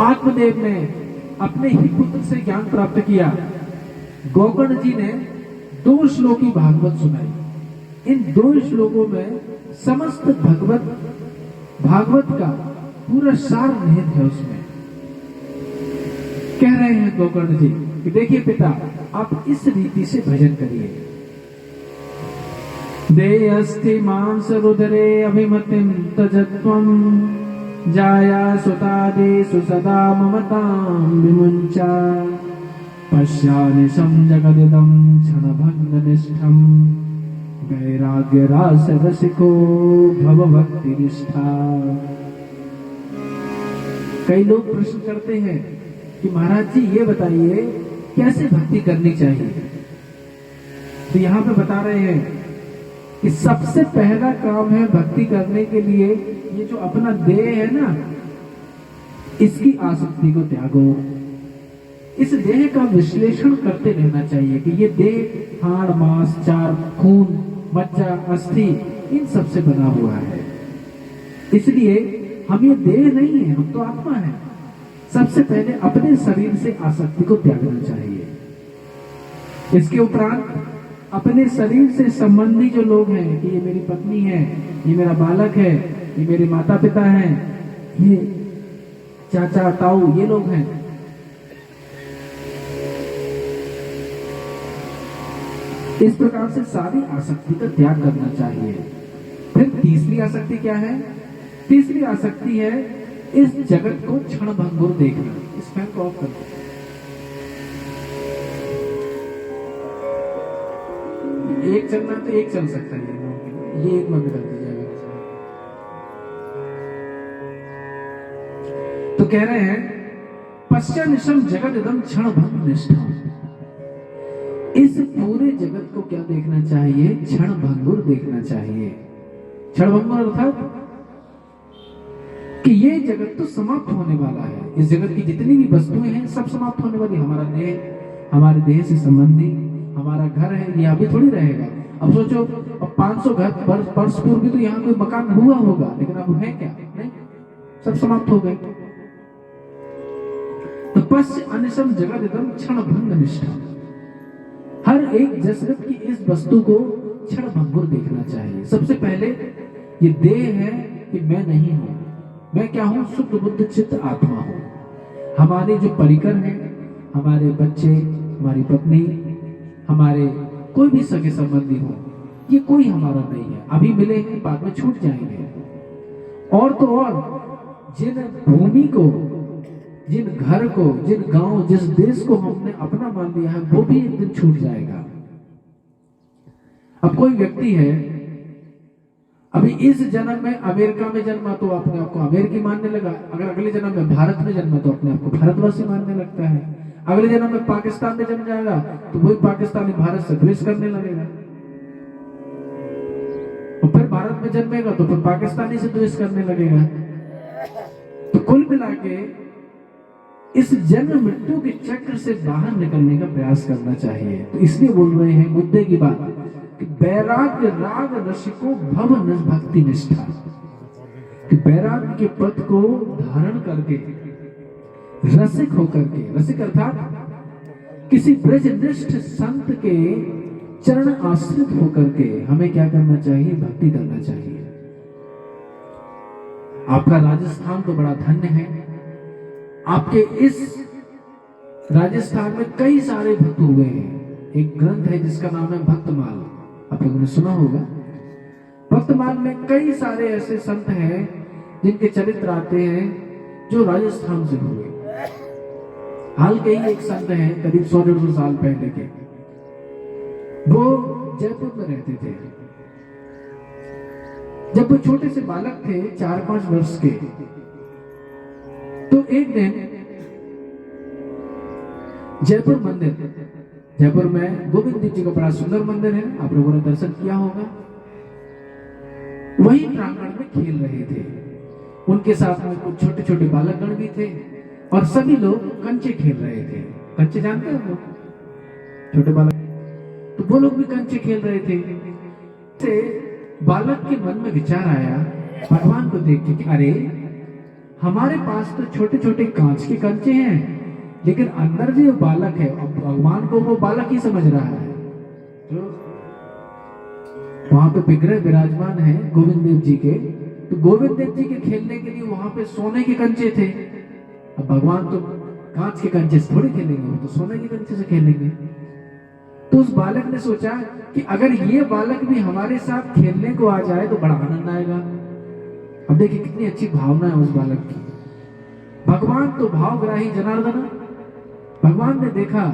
आत्मदेव ने अपने ही पुत्र से ज्ञान प्राप्त किया। गौकर्ण जी ने 2 श्लोकी भागवत सुनाई। इन 2 श्लोकों में समस्त भागवत का पूरा सार निहित है। उसमें कह रहे हैं गोकर्ण जी कि देखिए पिता, आप इस रीति से भजन करिए। दे अस्ति मांस रुदरे अभिमतिम तजत्वम जाया सुतादेषु सदा ममतां विमुञ्चा पश्यानिशं जगदिदं क्षणभङ्गनिष्ठं वैराग्यरासरसिको भवभक्तिनिष्ठा। कई लोग प्रश्न करते हैं कि महाराज जी ये बताइए कैसे भक्ति करनी चाहिए। तो यहाँ पे बता रहे हैं कि सबसे पहला काम है भक्ति करने के लिए, ये जो अपना देह है ना, इसकी आसक्ति को त्यागो। इस देह का विश्लेषण करते रहना चाहिए कि ये देह हाड़ मांस चार खून मज्जा अस्थि इन सब से बना हुआ है, इसलिए हम ये देह नहीं है, हम तो आत्मा है। सबसे पहले अपने शरीर से आसक्ति को त्यागना चाहिए। इसके उपरांत अपने शरीर से संबंधी जो लोग हैं कि ये मेरी पत्नी है, ये मेरा बालक है, ये मेरे माता पिता हैं, ये चाचा ताऊ ये लोग हैं, इस प्रकार से सारी आसक्ति का त्याग करना चाहिए। फिर तीसरी आसक्ति क्या है? तीसरी आसक्ति है इस जगत को क्षण भंगुर देखना। इस फैन को ऑफ कर दो। एक चलना तो एक चल सकता है, ये एक बंद कर दीजिएगा। तो कह रहे हैं पश्चानिशम जगत इदम क्षण भंग निष्ठा। इस पूरे जगत को क्या देखना चाहिए? क्षण भंगुर देखना चाहिए। क्षण भंगुर अर्थात कि ये जगत तो समाप्त होने वाला है। इस जगत की जितनी भी वस्तुएं हैं सब समाप्त होने वाली। हमारा देह, हमारे देह से संबंधी हमारा घर है, ये अभी थोड़ी रहेगा। अब सोचो, अब 500 वर्ष पूर्व भी तो यहाँ कोई मकान हुआ होगा, लेकिन अब है क्या? नहीं, सब समाप्त हो गए। तो पश्य अनिशम जगत एकदम क्षण भंग निष्ठा। हर एक जगत की इस वस्तु को क्षण भंगुर देखना चाहिए। सबसे पहले ये देह है कि मैं नहीं हूं, मैं क्या हूं? शुद्ध बुद्ध चित्त आत्मा हूं। हमारे जो परिकर हैं, हमारे बच्चे, हमारी पत्नी, हमारे कोई भी सगे संबंधी हो, ये कोई हमारा नहीं है। अभी मिले हैं, बाद में छूट जाएंगे। और तो और जिन भूमि को, जिन घर को, जिन गांव, जिस देश को हमने अपना मान लिया है, वो भी एक दिन छूट जाएगा। अब कोई व्यक्ति है, अभी इस जन्म में अमेरिका में जन्मा तो अपने आप को अमेरिकी मानने लगा। अगर अगले जन्म में भारत में जन्मा तो अपने आप को भारतवासी मानने लगता है। अगले जन्म में पाकिस्तान में जन्म जाएगा तो वही पाकिस्तानी भारत से द्वेष करने लगेगा। और फिर भारत में जन्मेगा तो फिर पाकिस्तानी से द्वेष करने लगेगा। तो कुल मिला के इस जन्म मृत्यु के चक्र से बाहर निकलने का प्रयास करना चाहिए। तो इसलिए बोल रहे हैं मुद्दे की बात कि वैराग्य राग रसिको भव भक्ति निष्ठा, कि वैराग्य के पद को धारण करके, रसिक होकर के, रसिक अर्थात किसी ब्रजनिष्ठ संत के चरण आश्रित होकर के हमें क्या करना चाहिए? भक्ति करना चाहिए। आपका राजस्थान तो बड़ा धन्य है। आपके इस राजस्थान में कई सारे भक्त हुए हैं। एक ग्रंथ है जिसका नाम है भक्तमाल, आप लोगों ने सुना होगा। भक्तमाल में कई सारे ऐसे संत हैं जिनके चरित्र आते हैं जो राजस्थान से हुए। हाल के ही एक संत हैं, करीब 100-150 साल पहले के, वो जयपुर में रहते थे। जब वो छोटे से बालक थे, 4-5 वर्ष के, तो एक दिन जयपुर मंदिर, जयपुर में गोविंद देव जी का बड़ा सुंदर मंदिर है, आप लोगों ने दर्शन किया होगा। वही प्रांगण में खेल रहे थे। उनके साथ में कुछ छोटे छोटे बालकगण भी थे और सभी लोग कंचे खेल रहे थे। कंचे जानते हैं लोग? छोटे बालक, तो वो लोग भी कंचे खेल रहे थे। से बालक के मन में विचार आया भगवान को देख के, अरे हमारे पास तो छोटे छोटे कांच के कंचे हैं, लेकिन अंदर जो बालक है, अब भगवान को वो बालक ही समझ रहा है। तो वहां पे विग्रह विराजमान है गोविंद देव जी के। तो गोविंद देव जी के खेलने के लिए वहां पे सोने के कंचे थे। अब भगवान तो कांच के कंचे से थोड़ी खेलेंगे, वो तो सोने के कंचे से खेलेंगे। तो उस बालक ने सोचा कि अगर ये बालक भी हमारे साथ खेलने को आ जाए तो बड़ा आनंद आएगा। अब देखिए कितनी अच्छी भावना है उस बालक की। भगवान तो भावग्राही जनार्दन। भगवान ने देखा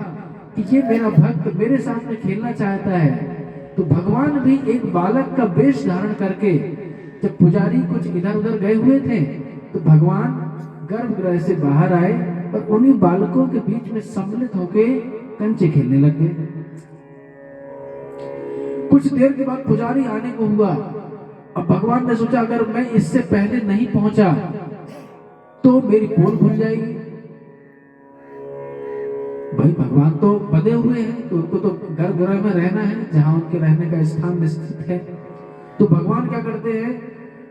कि ये मेरा भक्त मेरे साथ में खेलना चाहता है, तो भगवान भी एक बालक का वेश धारण करके, जब पुजारी कुछ इधर उधर गए हुए थे तो भगवान गर्भगृह से बाहर आए और उन्हीं बालकों के बीच में सम्मिलित होके कंचे खेलने लग गए। कुछ देर के बाद पुजारी आने को हुआ। अब भगवान ने सोचा अगर मैं इससे पहले नहीं पहुंचा तो मेरी पोल खुल जाएगी। भाई भगवान तो बंधे हुए हैं, तो उनको तो गर्भगृह में रहना है जहां उनके रहने का स्थान निश्चित है। तो भगवान क्या करते हैं,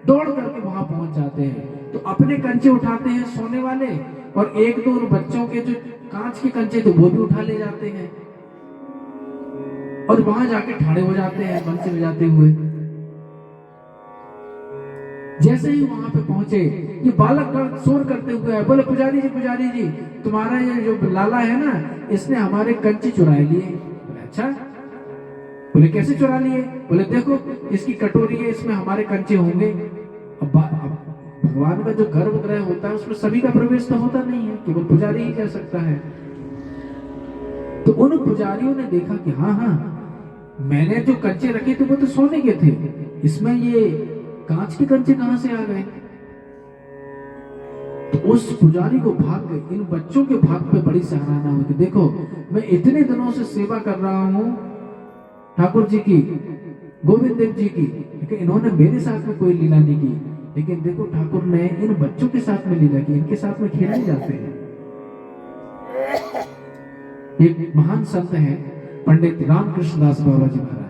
दौड़ करके वहां पहुंच जाते हैं। तो अपने कंचे उठाते हैं सोने वाले, और एक दो बच्चों के जो कांच के कंचे थे वो भी उठा ले जाते हैं, और वहां जाके ठाड़े हो जाते हैं बंसी बजाते हुए। जैसे ही वहां पे पहुंचे, ये बालक शोर करते हुए आए, बोले पुजारी जी तुम्हारा ये जो लाला है ना, इसने हमारे कंचे चुरा लिए। बोले अच्छा, बोले कैसे चुरा लिए? बोले देखो इसकी कटोरी है, इसमें हमारे कंचे होंगे। अब भगवान का जो गर्भगृह होता है उसमें सभी का प्रवेश तो होता नहीं है, केवल पुजारी ही जा सकता है। तो उन पुजारियों ने देखा कि हाँ मैंने जो कंचे रखे थे वो तो सोने के थे, इसमें ये कांच के कंचे कहां से आ गए? तो उस पुजारी को भाग गए, इन बच्चों के भाग पे बड़ी सराहना हुई कि देखो मैं इतने दिनों से सेवा कर रहा हूं ठाकुर जी की, गोविंद देव जी की, लेकिन इन्होंने मेरे साथ में कोई लीला नहीं की, लेकिन देखो ठाकुर ने इन बच्चों के साथ में लीला की, इनके साथ में खेलने जाते हैं। एक महान संत है पंडित रामकृष्ण दास बाबा जी महाराज।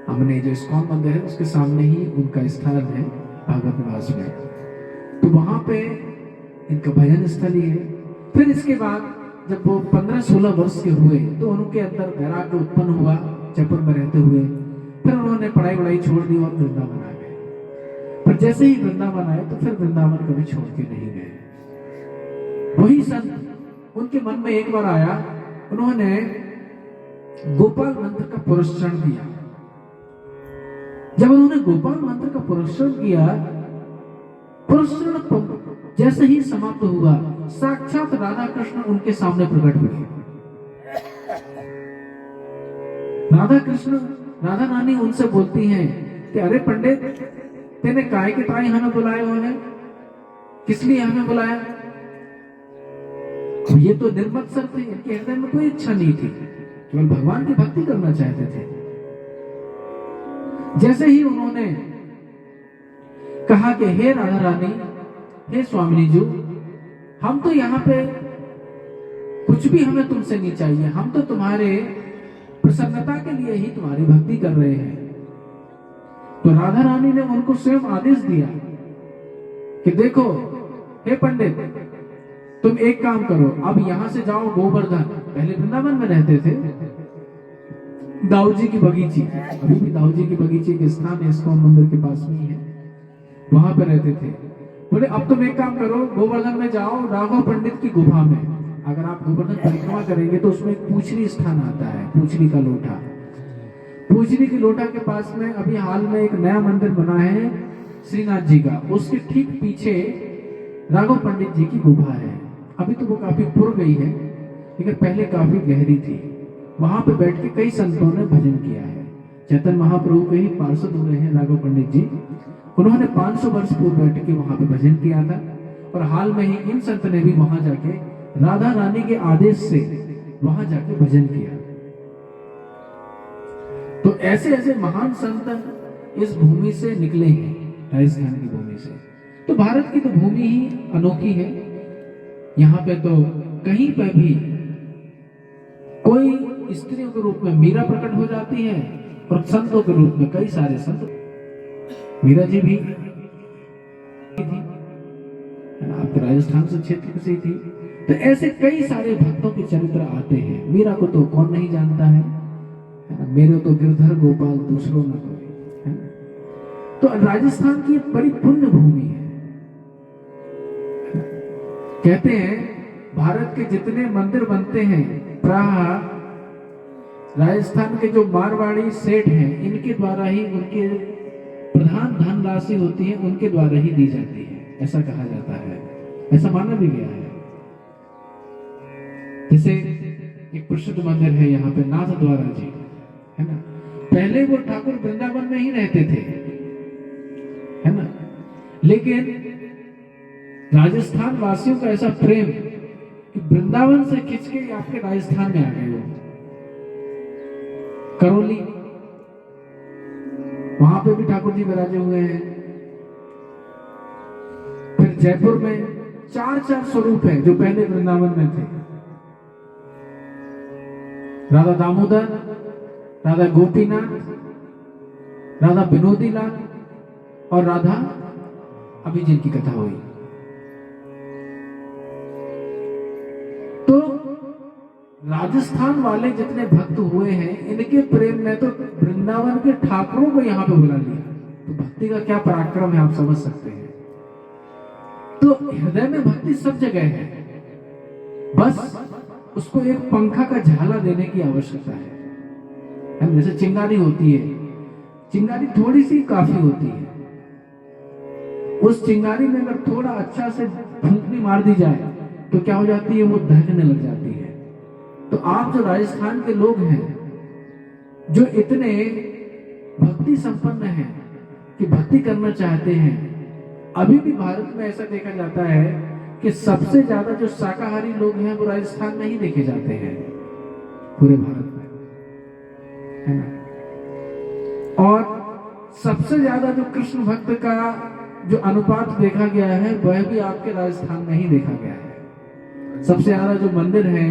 हमने जो इस्कॉन मंदिर है उसके सामने ही उनका स्थान है भागवत निवास में, तो वहां पे इनका भजन स्थल ही है। फिर इसके बाद जब वो 15-16 वर्ष के हुए तो उनके अंदर वैराग्य उत्पन्न हुआ जयपुर में रहते हुए। फिर उन्होंने पढ़ाई वढ़ाई छोड़ दी और वृंदावन आ गए। पर जैसे ही वृंदावन आए तो फिर वृंदावन कभी छोड़ के नहीं गए। वही संत उनके मन में एक बार आया, उन्होंने गोपाल मंत्र का पुरस्चरण किया। जब उन्होंने गोपाल मंत्र का पुरस्चरण किया, पुरस्चरण जैसे ही समाप्त हुआ, साक्षात राधा कृष्ण उनके सामने प्रकट हुए। राधा रानी उनसे बोलती हैं कि अरे पंडित, तेने काय के ताई हमें बुलाए हुए हैं, किस लिए हमें बुलाया? ये तो निर्मत्सर थे, इनके हृदय में कोई इच्छा नहीं थी, केवल भगवान की भक्ति करना चाहते थे। जैसे ही उन्होंने कहा कि हे राधा रानी, हे स्वामिनी जी, हम तो यहाँ पे कुछ भी हमें तुमसे नहीं चाहिए, हम तो तुम्हारे प्रसन्नता के लिए ही तुम्हारी भक्ति कर रहे हैं। तो राधा रानी ने उनको स्वयं आदेश दिया कि देखो हे पंडित, तुम एक काम करो, अब यहां से जाओ गोवर्धन, पहले वृंदावन में रहते थे, दाऊ जी की बगीची, अभी भी दाऊ जी की बगीचे के स्थान है इस्कॉन मंदिर के पास में ही है, वहां पे रहते थे। बोले अब तुम एक काम करो, गोवर्धन में जाओ, राघव पंडित की गुफा में। अगर आप गोवर्धन परिक्रमा करेंगे तो उसमें एक पूछरी स्थान आता है, पूछरी का लोटा। पूछरी की लोटा के पास में अभी हाल में एक नया मंदिर बना है श्रीनाथ जी का, उसके ठीक पीछे राघव पंडित जी की गुफा है। अभी तो वो काफी पुर गई है, लेकिन पहले काफी गहरी थी। वहां पे बैठ के कई संतों ने भजन किया है। चैतन्य महाप्रभु के ही पार्षद हुए हैं राघव पंडित जी, उन्होंने 500 वर्ष पूर्व बैठ के वहां पे भजन किया था। और हाल में ही इन संत ने भी वहां जाके राधा रानी के आदेश से वहां जाके भजन किया। तो ऐसे ऐसे महान संत इस भूमि से निकले हैं, राजस्थान की भूमि से। तो भारत की तो भूमि ही अनोखी है। यहाँ पे तो कहीं पे भी कोई स्त्रियों के रूप में मीरा प्रकट हो जाती है और संतों के रूप में कई सारे संत। मीरा जी भी थी, आपके राजस्थान से क्षेत्र से थी। तो ऐसे कई सारे भक्तों के चरित्र आते हैं। मीरा को तो कौन नहीं जानता है, है ना, मेरे तो गिरधर गोपाल दूसरों न कोई, है ना। तो राजस्थान की एक बड़ी पुण्य भूमि है। कहते हैं भारत के जितने मंदिर बनते हैं प्राय राजस्थान के जो मारवाड़ी सेठ हैं इनके द्वारा ही, उनके प्रधान धनराशि होती है उनके द्वारा ही दी जाती है, ऐसा कहा जाता है, ऐसा माना भी गया है। जैसे एक प्रसिद्ध मंदिर है यहाँ पे नाथ द्वारा जी, है ना। पहले वो ठाकुर वृंदावन में ही रहते थे, है ना, लेकिन राजस्थान वासियों का ऐसा प्रेम कि वृंदावन से खिंच के आपके राजस्थान में आ गए वो। करौली, वहां पे भी ठाकुर जी विराजे हुए हैं। फिर जयपुर में 4 स्वरूप हैं जो पहले वृंदावन में थे। राधा दामोदर, राधा गोपीनाथ, राधा विनोदी लाल और राधा अभी जिनकी कथा हुई। तो राजस्थान वाले जितने भक्त हुए हैं इनके प्रेम ने तो वृंदावन के ठाकुरों को यहां पे बुला लिया। तो भक्ति का क्या पराक्रम है आप समझ सकते हैं। तो हृदय में भक्ति सब जगह है, बस उसको एक पंखा का झाला देने की आवश्यकता है। जैसे चिंगारी होती है, चिंगारी थोड़ी सी काफी होती है, उस चिंगारी में अगर थोड़ा अच्छा से फूंकनी मार दी जाए तो क्या हो जाती है, वो दहकने लग जाती है। तो आप जो राजस्थान के लोग हैं जो इतने भक्ति संपन्न हैं कि भक्ति करना चाहते हैं, अभी भी भारत में ऐसा देखा जाता है कि सबसे ज्यादा जो शाकाहारी लोग हैं वो राजस्थान में ही देखे जाते हैं पूरे भारत में, है ना। और सबसे ज्यादा जो कृष्ण भक्त का जो अनुपात देखा गया है वह भी आपके राजस्थान में ही देखा गया है। सबसे ज्यादा जो मंदिर है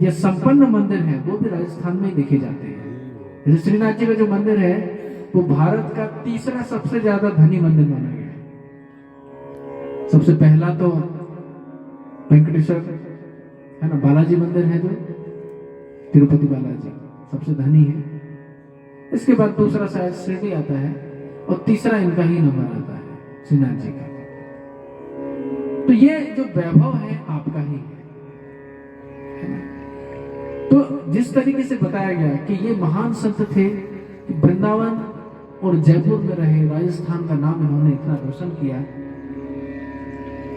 या संपन्न मंदिर है वो भी राजस्थान में ही देखे जाते हैं। जैसे श्रीनाथ जी का जो मंदिर है वो भारत का तीसरा सबसे ज्यादा धनी मंदिर माना गया है। सबसे पहला तो वेंकटेश्वर, है ना, बालाजी मंदिर है जो तिरुपति बालाजी सबसे धनी है। इसके बाद दूसरा शायद शिरडी आता है और तीसरा इनका ही नंबर आता है श्रीनाथ जी का। तो ये जो वैभव है आपका ही है ना। तो जिस तरीके से बताया गया कि ये महान संत थे कि वृंदावन और जयपुर में रहे, राजस्थान का नाम इन्होंने इतना रोशन किया